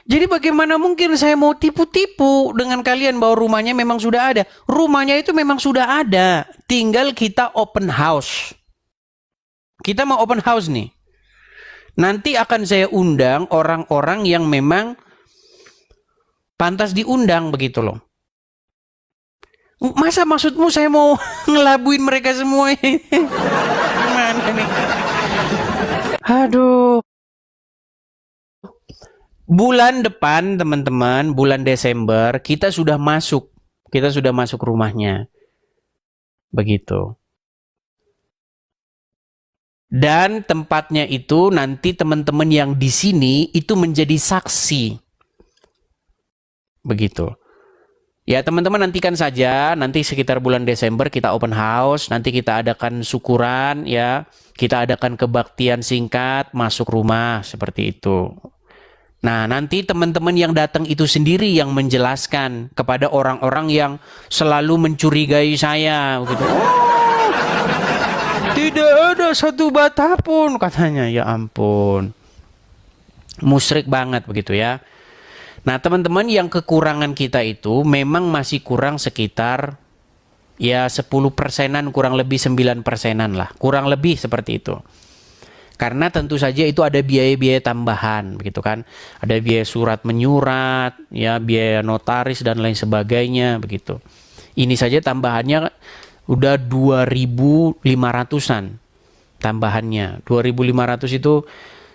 Jadi bagaimana mungkin saya mau tipu-tipu dengan kalian bahwa rumahnya memang sudah ada. Rumahnya itu memang sudah ada. Tinggal kita open house. Kita mau open house nih. Nanti akan saya undang orang-orang yang memang pantas diundang, begitu loh. Masa maksudmu saya mau ngelabuin mereka semua? Gimana nih? Aduh. Bulan depan teman-teman, bulan Desember kita sudah masuk rumahnya. Begitu. Dan tempatnya itu nanti teman-teman yang di sini itu menjadi saksi. Begitu. Ya teman-teman, nantikan saja, nanti sekitar bulan Desember kita open house, nanti kita adakan syukuran ya, kita adakan kebaktian singkat masuk rumah seperti itu. Nah, nanti teman-teman yang datang itu sendiri yang menjelaskan kepada orang-orang yang selalu mencurigai saya begitu. Oh, tidak ada satu bata pun katanya. Ya ampun. Musyrik banget begitu ya. Nah, teman-teman, yang kekurangan kita itu memang masih kurang sekitar ya 10%-an, kurang lebih 9%-an lah. Kurang lebih seperti itu. Karena tentu saja itu ada biaya-biaya tambahan, begitu kan? Ada biaya surat menyurat, ya, biaya notaris dan lain sebagainya, begitu. Ini saja tambahannya udah 2.500-an tambahannya. 2.500 itu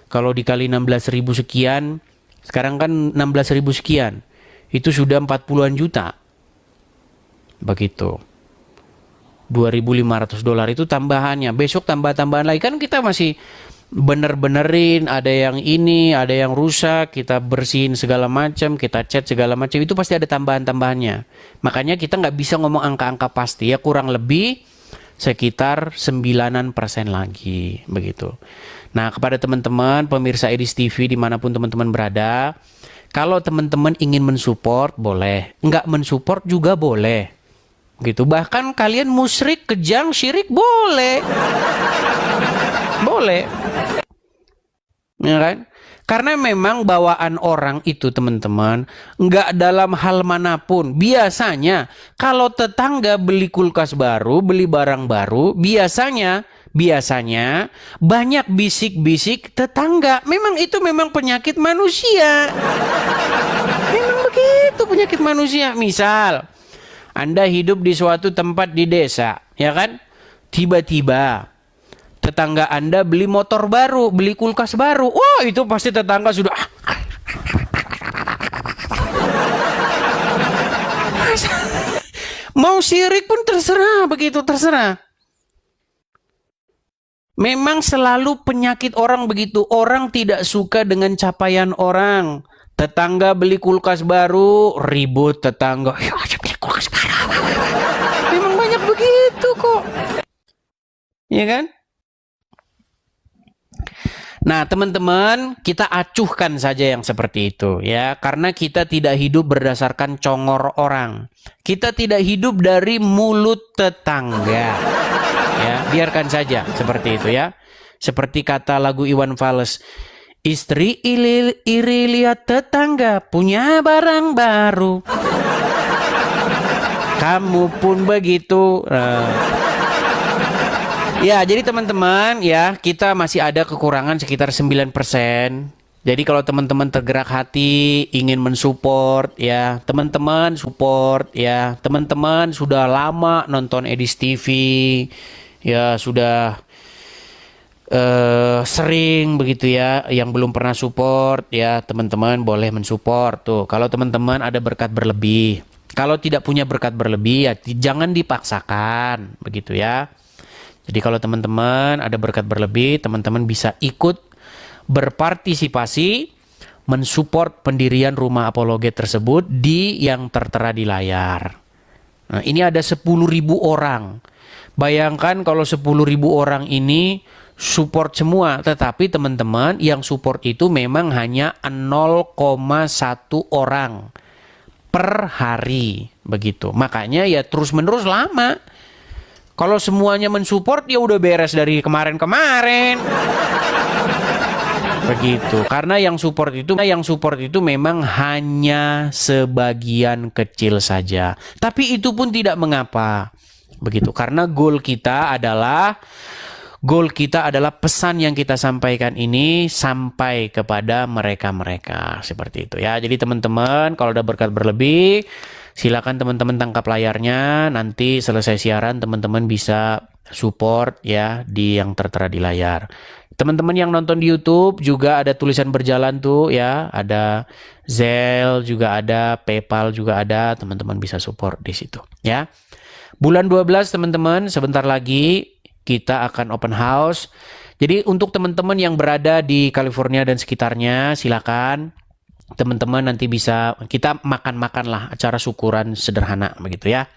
kalau dikali 16.000 sekian, sekarang kan 16.000 sekian, itu sudah 40-an juta. Begitu. $2.500 itu tambahannya. Besok tambah-tambahan lagi, kan kita masih bener-benerin, ada yang ini, ada yang rusak, kita bersihin segala macam, kita cat segala macam, itu pasti ada tambahan-tambahannya. Makanya kita nggak bisa ngomong angka-angka pasti ya, kurang lebih sekitar 9% lagi begitu. Nah, kepada teman-teman pemirsa Edis TV dimanapun teman-teman berada, kalau teman-teman ingin mensupport boleh, nggak mensupport juga boleh gitu. Bahkan kalian musyrik, kejang, syirik boleh. Boleh. Ya kan? Karena memang bawaan orang itu teman-teman nggak dalam hal manapun. Biasanya kalau tetangga beli kulkas baru, beli barang baru, biasanya banyak bisik-bisik tetangga. Memang itu memang penyakit manusia. Memang begitu penyakit manusia. Misal Anda hidup di suatu tempat di desa, ya kan? Tiba-tiba tetangga Anda beli motor baru, beli kulkas baru. Wah, itu pasti tetangga sudah mau syirik pun terserah, begitu terserah. Memang selalu penyakit orang begitu. Orang tidak suka dengan capaian orang. Tetangga beli kulkas baru, ribut tetangga. Ya, beli kulkas baru. Memang banyak begitu kok. Ya kan? Nah, teman-teman, kita acuhkan saja yang seperti itu ya, karena kita tidak hidup berdasarkan congor orang. Kita tidak hidup dari mulut tetangga. Ya, biarkan saja seperti itu ya. Seperti kata lagu Iwan Fals, istri iri lihat tetangga punya barang baru. Kamu pun begitu. Ya, jadi teman-teman ya, kita masih ada kekurangan sekitar 9%. Jadi kalau teman-teman tergerak hati ingin mensupport ya, teman-teman support ya. Teman-teman sudah lama nonton Edis TV ya, sudah sering begitu ya, yang belum pernah support ya, teman-teman boleh mensupport tuh. Kalau teman-teman ada berkat berlebih, kalau tidak punya berkat berlebih ya jangan dipaksakan begitu ya. Jadi kalau teman-teman ada berkat berlebih, teman-teman bisa ikut berpartisipasi mensupport pendirian rumah apologet tersebut di yang tertera di layar. Nah, ini ada 10.000 orang. Bayangkan kalau 10.000 orang ini support semua, tetapi teman-teman yang support itu memang hanya 0,1 orang per hari begitu. Makanya ya terus-menerus lama. Kalau semuanya mensupport ya udah beres dari kemarin-kemarin. Begitu. Karena yang support itu memang hanya sebagian kecil saja. Tapi itu pun tidak mengapa. Begitu. Karena goal kita adalah pesan yang kita sampaikan ini sampai kepada mereka-mereka. Seperti itu ya. Jadi teman-teman kalau ada berkat berlebih, silakan teman-teman tangkap layarnya, nanti selesai siaran teman-teman bisa support ya di yang tertera di layar. Teman-teman yang nonton di YouTube juga ada tulisan berjalan tuh ya, ada Zelle juga ada, PayPal juga ada, teman-teman bisa support di situ ya. Bulan 12 teman-teman, sebentar lagi kita akan open house. Jadi untuk teman-teman yang berada di California dan sekitarnya, silakan teman-teman nanti bisa kita makan-makan lah, acara syukuran sederhana begitu ya,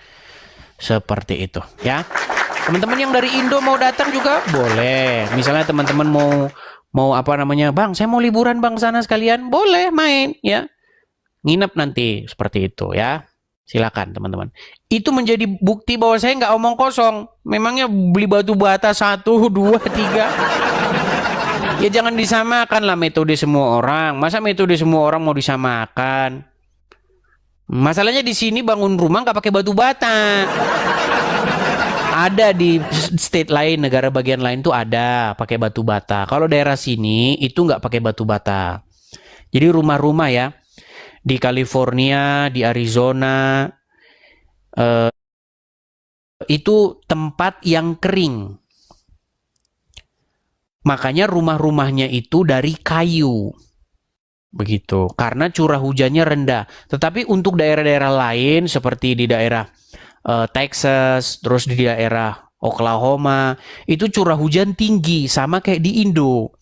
seperti itu ya. Teman-teman yang dari Indo mau datang juga boleh. Misalnya teman-teman mau apa namanya, bang saya mau liburan bang sana sekalian, boleh main ya, nginep nanti seperti itu ya. Silakan teman-teman. Itu menjadi bukti bahwa saya nggak omong kosong. Memangnya beli batu bata 1, 2, 3. Ya jangan disamakan lah metode semua orang. Masa metode semua orang mau disamakan? Masalahnya di sini bangun rumah nggak pakai batu bata. Ada di state lain, negara bagian lain tuh ada pakai batu bata. Kalau daerah sini itu nggak pakai batu bata. Jadi rumah-rumah ya di California, di Arizona, itu tempat yang kering. Makanya rumah-rumahnya itu dari kayu. Begitu. Karena curah hujannya rendah. Tetapi untuk daerah-daerah lain seperti di daerah Texas, terus di daerah Oklahoma, itu curah hujan tinggi sama kayak di Indo.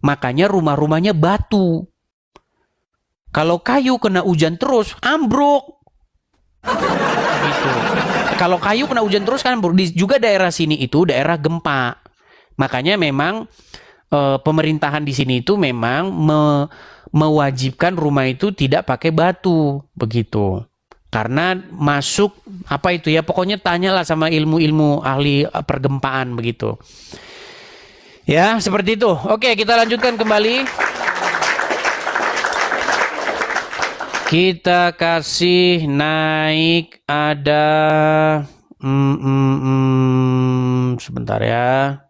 Makanya rumah-rumahnya batu. Kalau kayu kena hujan terus, ambruk. Gitu. Kalau kayu kena hujan terus kan ambruk. Juga daerah sini itu daerah gempa. Makanya memang pemerintahan di sini itu memang mewajibkan rumah itu tidak pakai batu, begitu. Karena masuk apa itu ya, pokoknya tanyalah sama ilmu-ilmu ahli pergempaan begitu. Ya, seperti itu. Oke, kita lanjutkan kembali. Kita kasih naik ada sebentar ya.